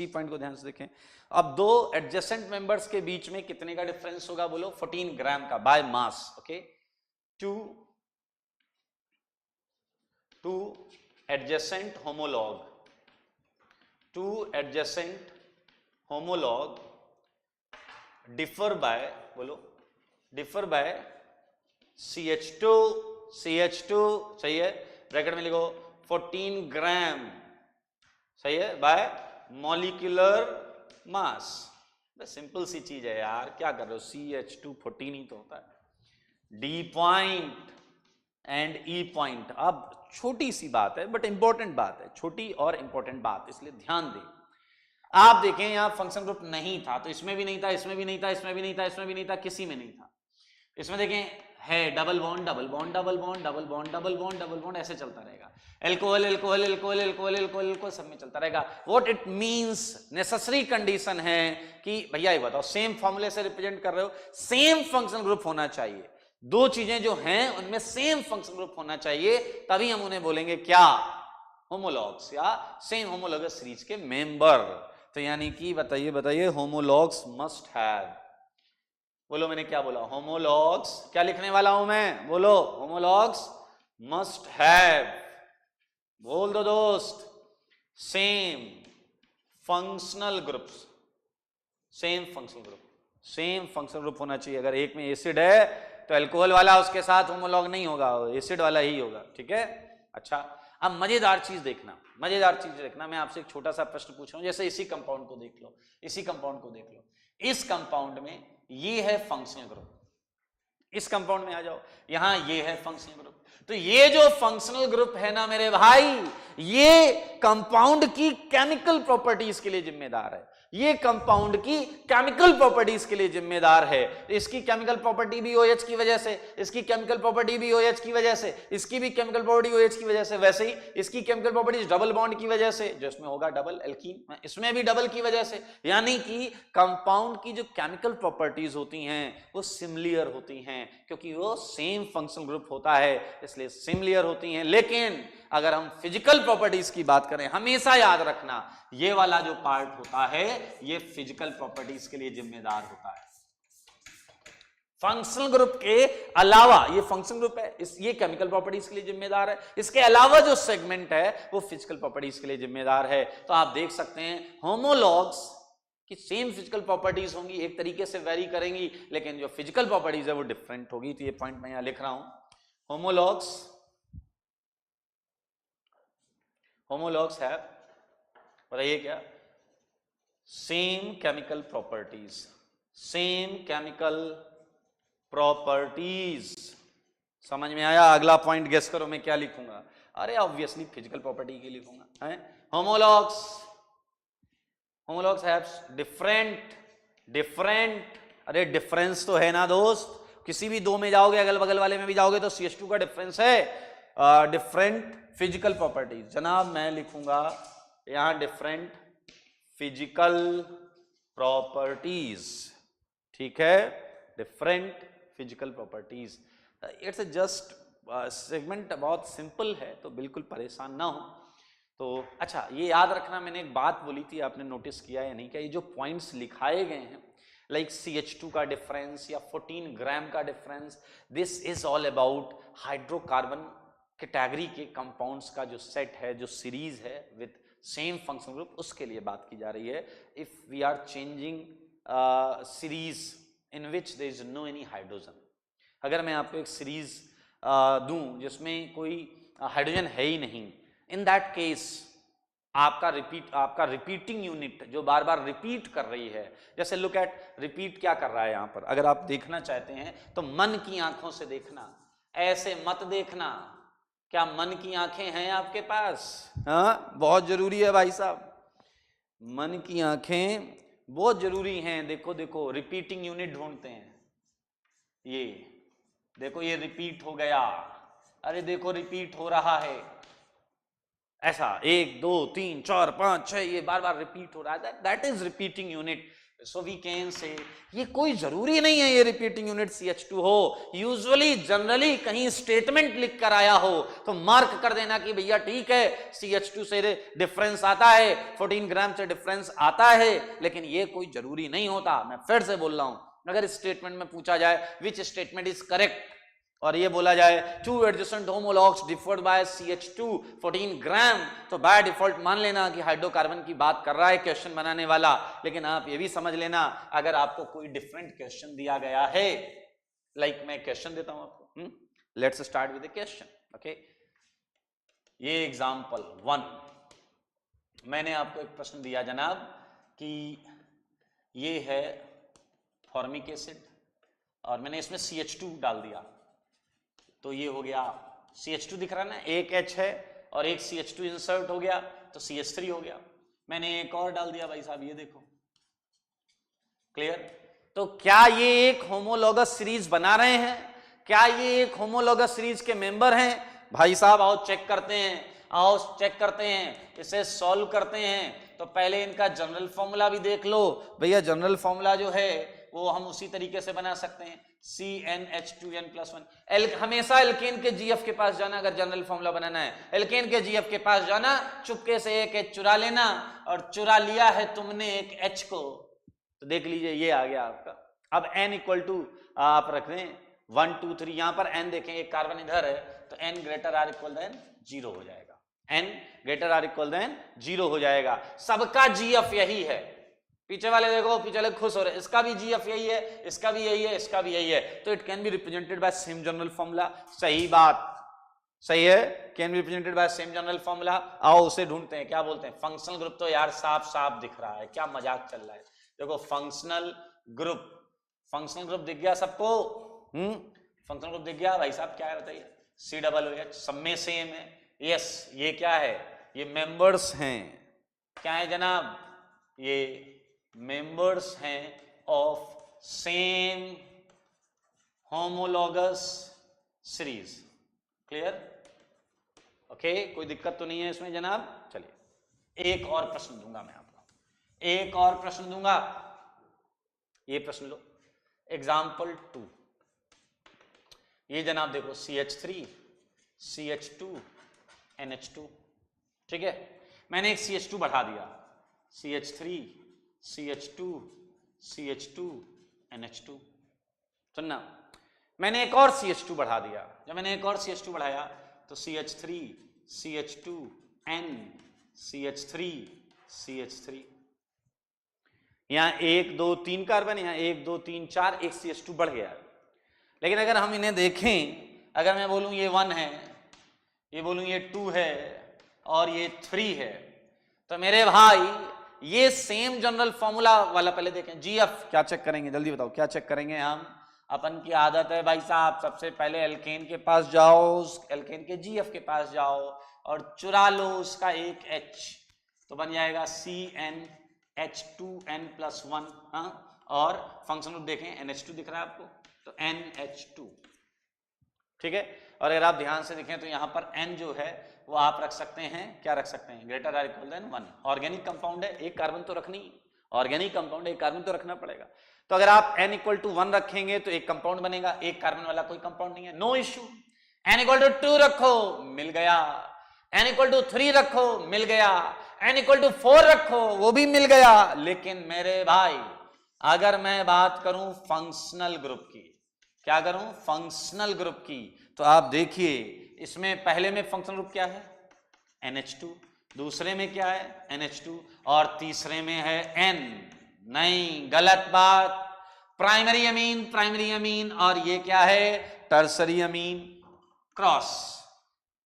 पॉइंट को ध्यान से देखें। अब दो एडजेसेंट मेंबर्स के बीच में कितने का डिफरेंस होगा, बोलो 14 ग्राम का by mass. Okay, two adjacent homologue differ by, बोलो डिफर बाय CH2 चाहिए, ब्रैकेट में लिखो 14 ग्राम, सही है, बाय मॉलिक्यूलर मास। सिंपल सी चीज है यार, क्या कर रहे हो, CH2 14 ही तो होता है। D point and E point, अब छोटी सी बात है बट इंपॉर्टेंट बात है, छोटी और इंपॉर्टेंट बात, इसलिए ध्यान दें। आप देखें यहां फंक्शन ग्रुप नहीं था, तो इसमें भी नहीं था, इसमें भी नहीं था, इसमें भी नहीं था, इसमें भी नहीं था, किसी में नहीं था। इसमें देखें है double bond double bond double bond double bond double bond double bond, ऐसे चलता रहेगा। Alcohol alcohol alcohol alcohol alcohol alcohol सब में चलता रहेगा। What it means, necessary condition है कि भैया ये बताओ, सेम फॉर्मूले से रिप्रेजेंट कर रहे हो, सेम फंक्शनल ग्रुप होना चाहिए। दो चीजें जो हैं उनमें सेम फंक्शनल ग्रुप होना चाहिए, तभी हम उन्हें बोलेंगे क्या, होमोलॉग्स या सेम होमोलॉगस सीरीज के मेंबर। तो यानी कि बताइए होमोलॉग्स मस्ट हैव, बोलो मैंने क्या बोला, होमोलॉग्स, क्या लिखने वाला हूं मैं, बोलो होमोलॉग्स मस्ट हैव, बोल दो दोस्त, same functional groups, same functional group होना चाहिए। अगर एक में एसिड है तो अल्कोहल वाला उसके साथ होमोलॉग नहीं होगा, एसिड वाला ही होगा, ठीक है। अच्छा, अब मजेदार चीज देखना, मैं आपसे एक छोटा सा प्रश्न पूछ रहा हूं, जैसे इसी कंपाउंड को देख लो, इस कंपाउंड में ये है फंक्शनल ग्रुप, इस कंपाउंड में आ जाओ, यहां ये है फंक्शनल ग्रुप। तो ये जो फंक्शनल ग्रुप है ना मेरे भाई, ये कंपाउंड की केमिकल प्रॉपर्टीज के लिए जिम्मेदार है, ये कंपाउंड की केमिकल प्रॉपर्टीज के लिए जिम्मेदार है। इसकी केमिकल प्रॉपर्टी भी OH की वजह से, इसकी केमिकल प्रॉपर्टी भी OH की वजह से, इसकी भी केमिकल प्रॉपर्टी OH की वजह से, वैसे ही इसकी केमिकल प्रॉपर्टीज डबल बॉन्ड की वजह से, जो इसमें होगा डबल एल्कीन, इसमें भी डबल की वजह से। यानी कि कंपाउंड की जो केमिकल प्रॉपर्टीज होती हैं वो सिमिलर होती हैं, क्योंकि वो सेम फंक्शनल ग्रुप होता है, इसलिए सिमिलर होती हैं। लेकिन अगर हम फिजिकल प्रॉपर्टीज की बात करें, हमेशा याद रखना ये वाला जो पार्ट होता है ये फिजिकल प्रॉपर्टीज के लिए जिम्मेदार होता है। फंक्शनल ग्रुप के अलावा, ये फंक्शनल ग्रुप है, ये केमिकल प्रॉपर्टीज के लिए जिम्मेदार है, इसके अलावा जो सेगमेंट है वो फिजिकल प्रॉपर्टीज के लिए जिम्मेदार है। तो आप देख सकते हैं होमोलॉग्स की सेम फिजिकल प्रॉपर्टीज होंगी, एक तरीके से वेरी करेंगी, लेकिन जो फिजिकल प्रॉपर्टीज है वो डिफरेंट होगी। तो ये पॉइंट मैं यहां लिख रहा हूं, होमोलॉग्स है, बताइए क्या, सेम केमिकल प्रॉपर्टीज, समझ में आया। अगला पॉइंट गेस करो मैं क्या लिखूंगा, अरे ऑब्वियसली फिजिकल प्रॉपर्टी की लिखूंगा, है होमोलॉग्स हैव डिफरेंट, अरे डिफरेंस तो है ना दोस्त, किसी भी दो में जाओगे, अगल बगल वाले में भी जाओगे तो CH2 का डिफरेंस है, डिफरेंट फिजिकल प्रॉपर्टीज। जनाब मैं लिखूंगा यहां डिफरेंट फिजिकल प्रॉपर्टीज, ठीक है, different physical properties. It's just segment बहुत सिंपल है, तो बिल्कुल परेशान ना हो। तो अच्छा, ये याद रखना, मैंने एक बात बोली थी, आपने नोटिस किया या नहीं, क्या ये जो पॉइंट्स लिखाए गए हैं लाइक CH2 का डिफरेंस या 14 ग्राम का difference, this is all about hydrocarbon category के कंपाउंड्स का जो सेट है, जो सीरीज है विद सेम फंक्शनल ग्रुप, उसके लिए बात की जा रही है। If we are changing series in which there is no any hydrogen, अगर मैं आपको एक सीरीज दूं जिसमें कोई हाइड्रोजन है ही नहीं, इन दैट केस आपका रिपीटिंग यूनिट जो बार बार रिपीट कर रही है, जैसे लुक एट, रिपीट क्या कर रहा है यहां पर, अगर आप देखना चाहते हैं तो मन की आंखों से देखना, ऐसे मत देखना। क्या मन की आंखें हैं आपके पास? हाँ, बहुत जरूरी है भाई साहब, मन की आंखें बहुत जरूरी हैं। देखो देखो, रिपीटिंग यूनिट ढूंढते हैं, ये देखो ये रिपीट हो गया, अरे देखो रिपीट हो रहा है, ऐसा 1 2 3 4 5 6 ये बार बार रिपीट हो रहा है, that is repeating unit. So we can say ये कोई जरूरी नहीं है ये रिपीटिंग यूनिट CH2 हो, यूजुअली जनरली कहीं स्टेटमेंट लिख कर आया हो तो मार्क कर देना कि भैया ठीक है CH2 से डिफरेंस आता है, 14 ग्राम से डिफरेंस आता है, लेकिन ये कोई जरूरी नहीं होता। मैं फिर से बोल रहा हूं, अगर स्टेटमेंट में पूछा जाए विच स्टेटमेंट इज करेक्ट और ये बोला जाए two adjacent homologues differed by CH2 14 gram, तो बाय डिफॉल्ट मान लेना कि हाइड्रोकार्बन की बात कर रहा है क्वेश्चन बनाने वाला। लेकिन आप ये भी समझ लेना अगर आपको कोई डिफरेंट क्वेश्चन दिया गया है, लाइक मैं क्वेश्चन देता हूं आपको, let's start with the question. Okay, ये एग्जांपल 1 मैंने आपको एक प्रश्न दिया जनाब कि ये है फॉर्मिक एसिड और मैंने इसमें CH2 डाल दिया, तो ये हो गया CH2 दिख रहा है ना, एक H है और एक CH2 इंसर्ट हो गया तो CH3 हो गया। मैंने एक और डाल दिया भाई साहब, ये देखो, क्लियर। तो क्या ये एक होमोलॉगस सीरीज बना रहे हैं, क्या ये एक होमोलॉगस सीरीज के मेंबर हैं? भाई साहब आओ चेक करते हैं, आओ चेक करते हैं, इसे सॉल्व करते हैं। तो पहले इनका जनरल फॉर्मूला भी देख लो भैया, जनरल फॉर्मूला जो है वो हम उसी तरीके से बना सकते हैं, CnH2n+1। हमेशा एल्केन के GF के पास जाना, अगर जनरल फॉर्मूला बनाना है एल्केन के GF के पास जाना, चुपके से एक H चुरा लेना, और चुरा लिया है तुमने एक H को तो देख लीजिए ये आ गया आपका। अब n इक्वल टू आप रख दें 1 2 3, यहां पर n देखें एक कार्बन इधर है तो n greater or equal than 0 हो जाएगा, n greater or equal than 0 हो जाएगा। सबका GF यही है, पीछे वाले देखो, पीछे वाले खुश हो रहे, इसका भी GF यही है, इसका भी यही है, इसका भी यही है, तो it can be represented by same general formula. सही बात, सही है, can be represented by same general formula. आओ उसे ढूंढते हैं, क्या बोलते हैं फंक्शनल ग्रुप। तो यार साफ साफ दिख रहा है, क्या मजाक चल रहा है। देखो फंक्शनल ग्रुप, फंक्शनल ग्रुप दिख गया सबको, फंक्शनल ग्रुप दिख गया भाई साहब, क्या है बताइए, COOH, सब में सेम है। यस, ये क्या है, ये मेंबर्स हैं, क्या है जनाब, ये मेंबर्स हैं of same homologous series. Clear, okay, कोई दिक्कत तो नहीं है इसमें जनाब। चलिए एक और प्रश्न दूंगा मैं आपको, एक और प्रश्न दूंगा, ये प्रश्न लो, एग्जाम्पल 2। ये जनाब देखो CH3 CH2 NH2, ठीक है, मैंने एक CH2 बढ़ा दिया, CH3 CH2 CH2 NH2। सुनना, मैंने एक और CH2 बढ़ा दिया, जब मैंने एक और CH2 बढ़ाया तो CH3 CH2 N CH3 CH3, यहां 1 2 3 कार्बन, यहां 1 2 3 4, एक CH2 बढ़ गया। लेकिन अगर हम इन्हें देखें, अगर मैं बोलूं ये 1 है, ये बोलूं ये 2 है और ये 3 है, तो मेरे भाई ये सेम जनरल फॉर्मूला वाला पहले देखें। GF क्या चेक करेंगे, जल्दी बताओ क्या चेक करेंगे हम? अपन की आदत है भाई साहब, सबसे पहले एल्केन के पास जाओ, एल्केन के GF के पास जाओ और चुरा लो उसका एक H, तो बन जाएगा CnH2n+1। हाँ, और फंक्शन ग्रुप देखें NH2 दिख रहा है आपको, तो NH2, ठीक है। और अगर आप ध्यान से देखें तो यहां पर N जो है वो आप रख सकते हैं, क्या रख सकते हैं, greater or equal than 1। Organic compound है, एक कार्बन तो रखनी, ऑर्गेनिक कंपाउंड है, एक कार्बन तो रखना पड़ेगा। तो अगर आप n इक्वल टू 1 रखेंगे तो एक कंपाउंड बनेगा, एक कार्बन वाला कोई कंपाउंड नहीं है, no issue. n equal to 2 रखो, मिल गया। n इक्वल टू 3 रखो, मिल गया। n इक्वल टू 4 रखो, वो भी मिल गया। लेकिन मेरे भाई अगर मैं बात करूं फंक्शनल ग्रुप की, क्या करूं, फंक्शनल ग्रुप की, तो आप देखिए इसमें पहले में फंक्शनल ग्रुप क्या है, NH2, दूसरे में क्या है, NH2, और तीसरे में है N। नहीं, गलत बात, प्राइमरी अमीन, प्राइमरी अमीन, और ये क्या है, tertiary amine, cross.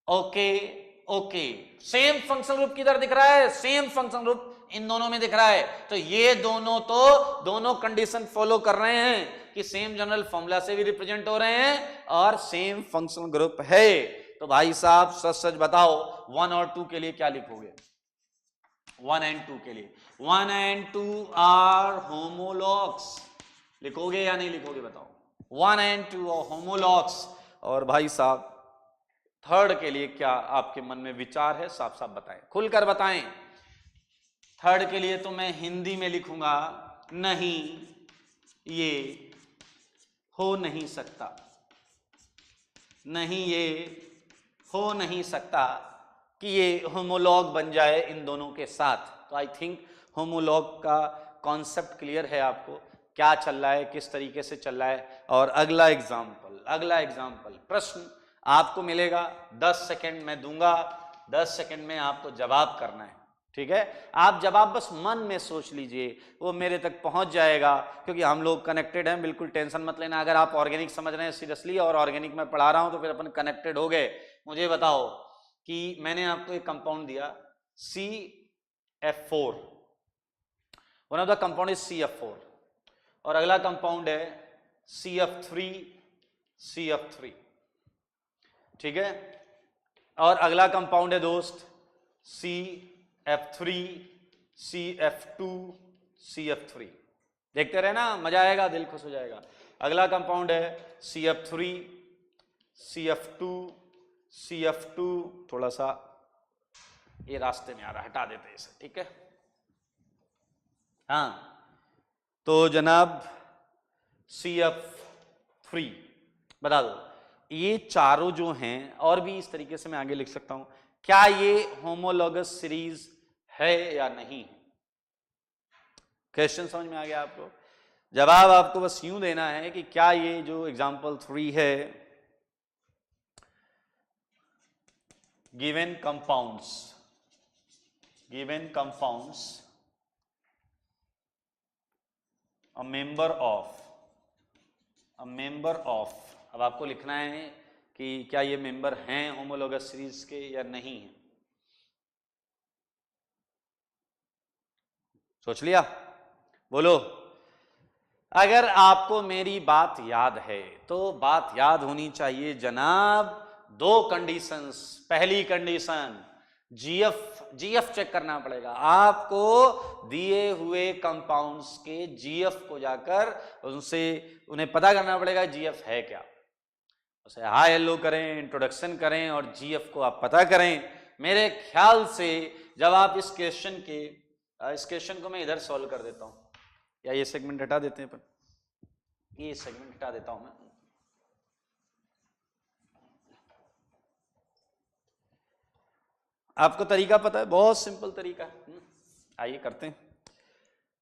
Okay okay, same functional group किधर दिख रहा है, सेम फंक्शनल ग्रुप इन दोनों में दिख रहा है। तो ये दोनों तो दोनों कंडीशन फॉलो कर रहे हैं कि सेम जनरल फॉर्मूला से भी रिप्रेजेंट हो रहे हैं और सेम फंक्शनल ग्रुप है। तो भाई साहब सच सच बताओ 1 और 2 के लिए क्या लिखोगे, 1 and 2 के लिए, 1 and 2 आर होमोलॉग्स, लिखोगे या नहीं लिखोगे बताओ? 1 and 2 होमोलॉग्स। और भाई साहब थर्ड के लिए क्या आपके मन में विचार है, साफ साफ बताएं, खुलकर बताएं। थर्ड के लिए तो मैं हिंदी में लिखूंगा, नहीं ये हो नहीं सकता, नहीं ये हो नहीं सकता कि ये होमोलॉग बन जाए इन दोनों के साथ। तो आई थिंक होमोलॉग का कॉन्सेप्ट क्लियर है आपको, क्या चल रहा है, किस तरीके से चल रहा है। और अगला एग्जाम्पल प्रश्न आपको मिलेगा, 10 सेकंड में दूंगा, 10 सेकंड में आपको जवाब करना है, ठीक है। आप जवाब बस मन में सोच लीजिए, वो मेरे तक पहुंच जाएगा, क्योंकि हम लोग कनेक्टेड हैं, बिल्कुल टेंशन मत लेना। अगर आप ऑर्गेनिक समझ रहे हैं सीरियसली और ऑर्गेनिक में पढ़ा रहा हूं तो फिर अपन कनेक्टेड हो गए। मुझे बताओ कि मैंने आपको एक कंपाउंड दिया CF4, one of the compound is CF4, और अगला कंपाउंड है CF3, ठीक है। और अगला कंपाउंड है दोस्त CF3, CF2, CF3। देखते रहे ना, मजा आएगा, दिल खुश हो जाएगा। अगला कंपाउंड है CF3, CF2, CF2, थोड़ा सा ये रास्ते में आ रहा, हटा देते हैं इसे, ठीक है। हाँ, तो जनाब CF3 बता दो, ये चारों जो हैं, और भी इस तरीके से मैं आगे लिख सकता हूं, क्या ये होमोलॉगस सीरीज है या नहीं? क्वेश्चन समझ में आ गया आपको? जवाब आपको बस यूं देना है कि क्या ये जो एग्जाम्पल 3 है, given compounds a member of, अब आपको लिखना है कि क्या ये मेंबर हैं होमोलॉगस सीरीज के या नहीं है। सोच लिया? बोलो। अगर आपको मेरी बात याद है तो बात याद होनी चाहिए जनाब, 2 कंडीशंस। पहली कंडीशन जीएफ चेक करना पड़ेगा आपको, दिए हुए कंपाउंड्स के जीएफ को जाकर उन्हें पता करना पड़ेगा जीएफ है क्या। उसे हाई हेलो करें, इंट्रोडक्शन करें और जीएफ को आप पता करें। मेरे ख्याल से जब आप इस क्वेश्चन को मैं इधर सॉल्व कर देता हूं, या ये सेगमेंट हटा देते हैं, पर ये सेगमेंट हटा देता हूं मैं। आपको तरीका पता है, बहुत सिंपल तरीका। आइए करते हैं।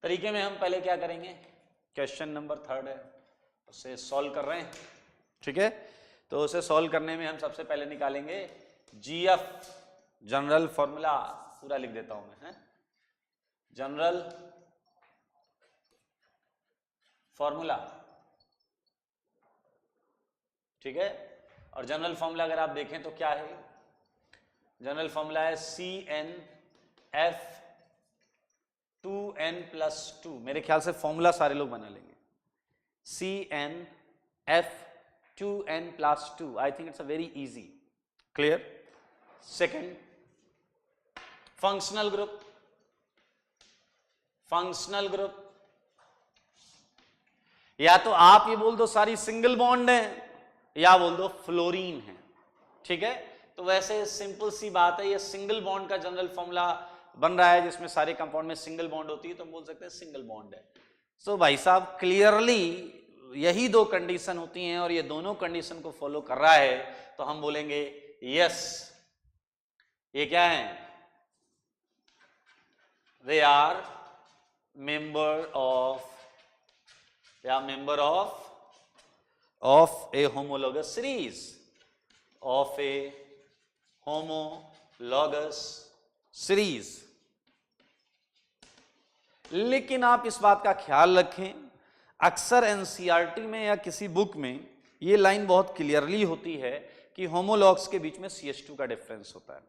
तरीके में हम पहले क्या करेंगे, क्वेश्चन नंबर 3 है, उसे सॉल्व कर रहे हैं, ठीक है। तो उसे सॉल्व करने में हम सबसे पहले निकालेंगे जीएफ, जनरल फॉर्मूला पूरा लिख देता हूं मैं, जनरल फॉर्मूला, ठीक है। और जनरल फॉर्मूला अगर आप देखें तो क्या है, जनरल फॉर्मूला है CnF2n+2। मेरे ख्याल से फॉर्मूला सारे लोग बना लेंगे, CnF2n+2। I think it's a very easy, clear. Second, functional group, या तो आप ये बोल दो सारी सिंगल बॉन्ड है, या बोल दो फ्लोरीन है, ठीक है। तो वैसे सिंपल सी बात है, ये सिंगल बॉन्ड का जनरल फॉर्मूला बन रहा है जिसमें सारे कंपाउंड में सिंगल बॉन्ड होती है, तो हम बोल सकते हैं सिंगल बॉन्ड है। सो भाई साहब क्लियरली यही 2 कंडीशन होती हैं और ये दोनों कंडीशन को फॉलो कर रहा है, तो हम बोलेंगे यस, ये क्या है, they are member of a homologous series, लेकिन आप इस बात का ख्याल रखें, अक्सर एनसीईआरटी में या किसी बुक में ये लाइन बहुत क्लियरली होती है कि होमोलॉग्स के बीच में CH2 का डिफरेंस होता है।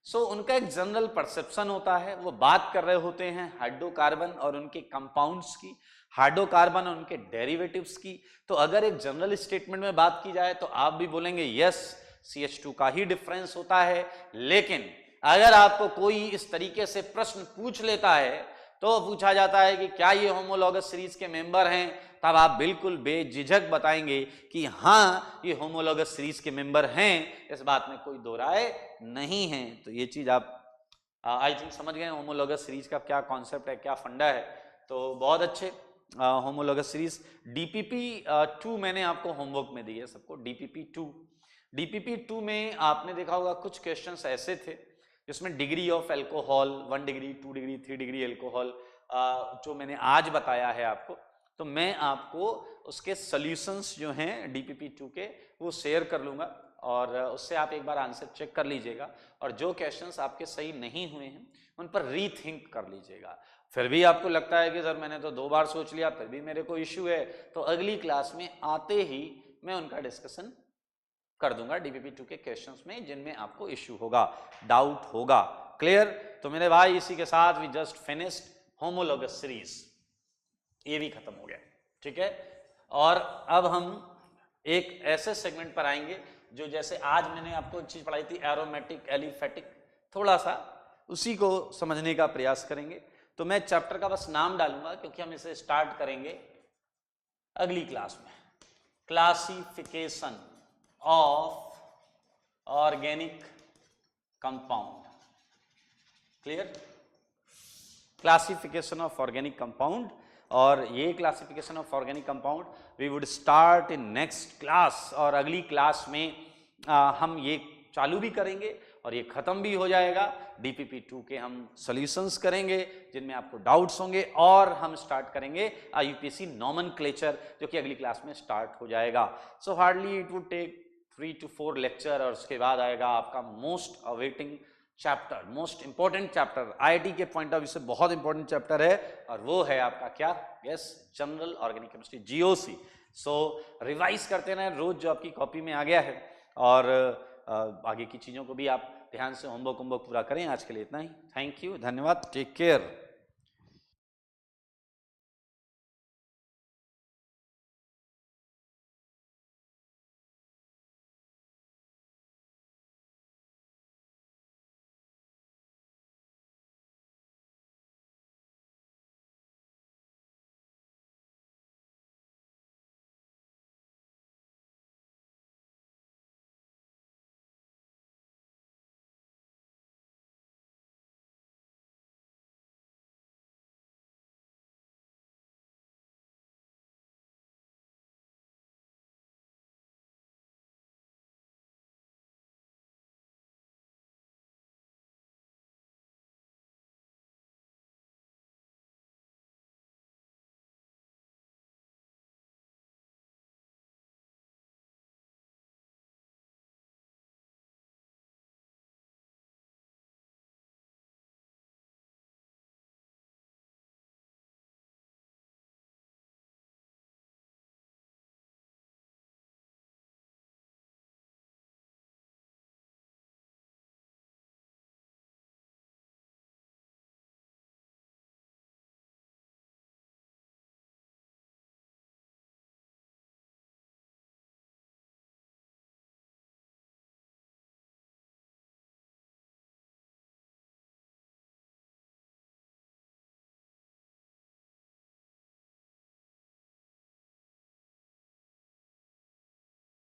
सो उनका एक जनरल परसेप्शन होता है, वो बात कर रहे होते हैं हाइड्रोकार्बन और उनके कंपाउंड्स की, हाइड्रोकार्बन और उनके डेरिवेटिव्स की। तो अगर एक जनरल स्टेटमेंट में बात की जाए तो आप भी बोलेंगे यस, CH2 का ही डिफरेंस होता है। लेकिन अगर आपको कोई इस तरीके से प्रश्न पूछ लेता है तो पूछा जाता है कि क्या ये होमोलॉगस सीरीज के मेंबर हैं, तब आप बिल्कुल बेझिझक बताएंगे कि हाँ ये होमोलॉगस सीरीज के मेंबर हैं, इस बात में कोई दो राय नहीं है। तो ये चीज आप आई थिंक समझ गए होमोलॉगस सीरीज का क्या कॉन्सेप्ट है, क्या फंडा है। तो बहुत अच्छे होमोलॉगस सीरीज। डीपीपी 2 मैंने आपको होमवर्क में दी है सबको। डीपीपी 2 में आपने देखा होगा कुछ क्वेश्चंस ऐसे थे जिसमें degree of alcohol 1 degree 2 degree 3 degree alcohol जो मैंने आज बताया है आपको, तो मैं आपको उसके सॉल्यूशंस जो हैं डीपीपी 2 के वो शेयर कर लूंगा और उससे आप एक बार आंसर चेक कर लीजिएगा और जो क्वेश्चंस आपके सही नहीं हुए हैं उन पर रीथिंक कर लीजिएगा। फिर भी आपको लगता है कि सर मैंने तो 2 बार सोच लिया फिर भी मेरे को इश्यू है, तो अगली क्लास में आते ही मैं उनका डिस्कशन कर दूंगा डीपीपी 2 के क्वेश्चंस में जिनमें आपको इश्यू होगा, डाउट होगा। क्लियर? तो मेरे भाई इसी के साथ we just finished homologous series, ये भी खत्म हो गया। ठीक है, और अब हम एक ऐसे सेगमेंट पर आएंगे जो जैसे आज मैंने आपको चीज पढ़ाई थी एरोमेटिक एलिफेटिक, थोड़ा सा उसी को समझने का प्रयास करेंगे। तो मैं चैप्टर का बस नाम डालूंगा क्योंकि हम इसे स्टार्ट करेंगे अगली क्लास में। Classification of organic compound. Clear? Classification of organic compound, और ये classification of organic compound we would start in next class, और अगली क्लास में हम ये चालू भी करेंगे और ये खत्म भी हो जाएगा। डीपीपी 2 के हम सॉल्यूशंस करेंगे जिनमें आपको डाउट्स होंगे, और हम स्टार्ट करेंगे यूपीएससी नॉमेनक्लेचर जो कि अगली क्लास में स्टार्ट हो जाएगा। So hardly it would take 3 to 4 lecture, और उसके बाद आएगा आपका most awaiting chapter, most important chapter, IIT के पॉइंट ऑफ व्यू से बहुत इंपॉर्टेंट चैप्टर है, और वो है आपका क्या? Yes, general organic chemistry, GOC. So revise करते रहें रोज जो आपकी कॉपी में आ गया है, और आगे की चीज़ों को भी आप ध्यान से होमवर्क पूरा करें। आज के लिए इतना ही। थैंक यू, धन्यवाद, टेक केयर।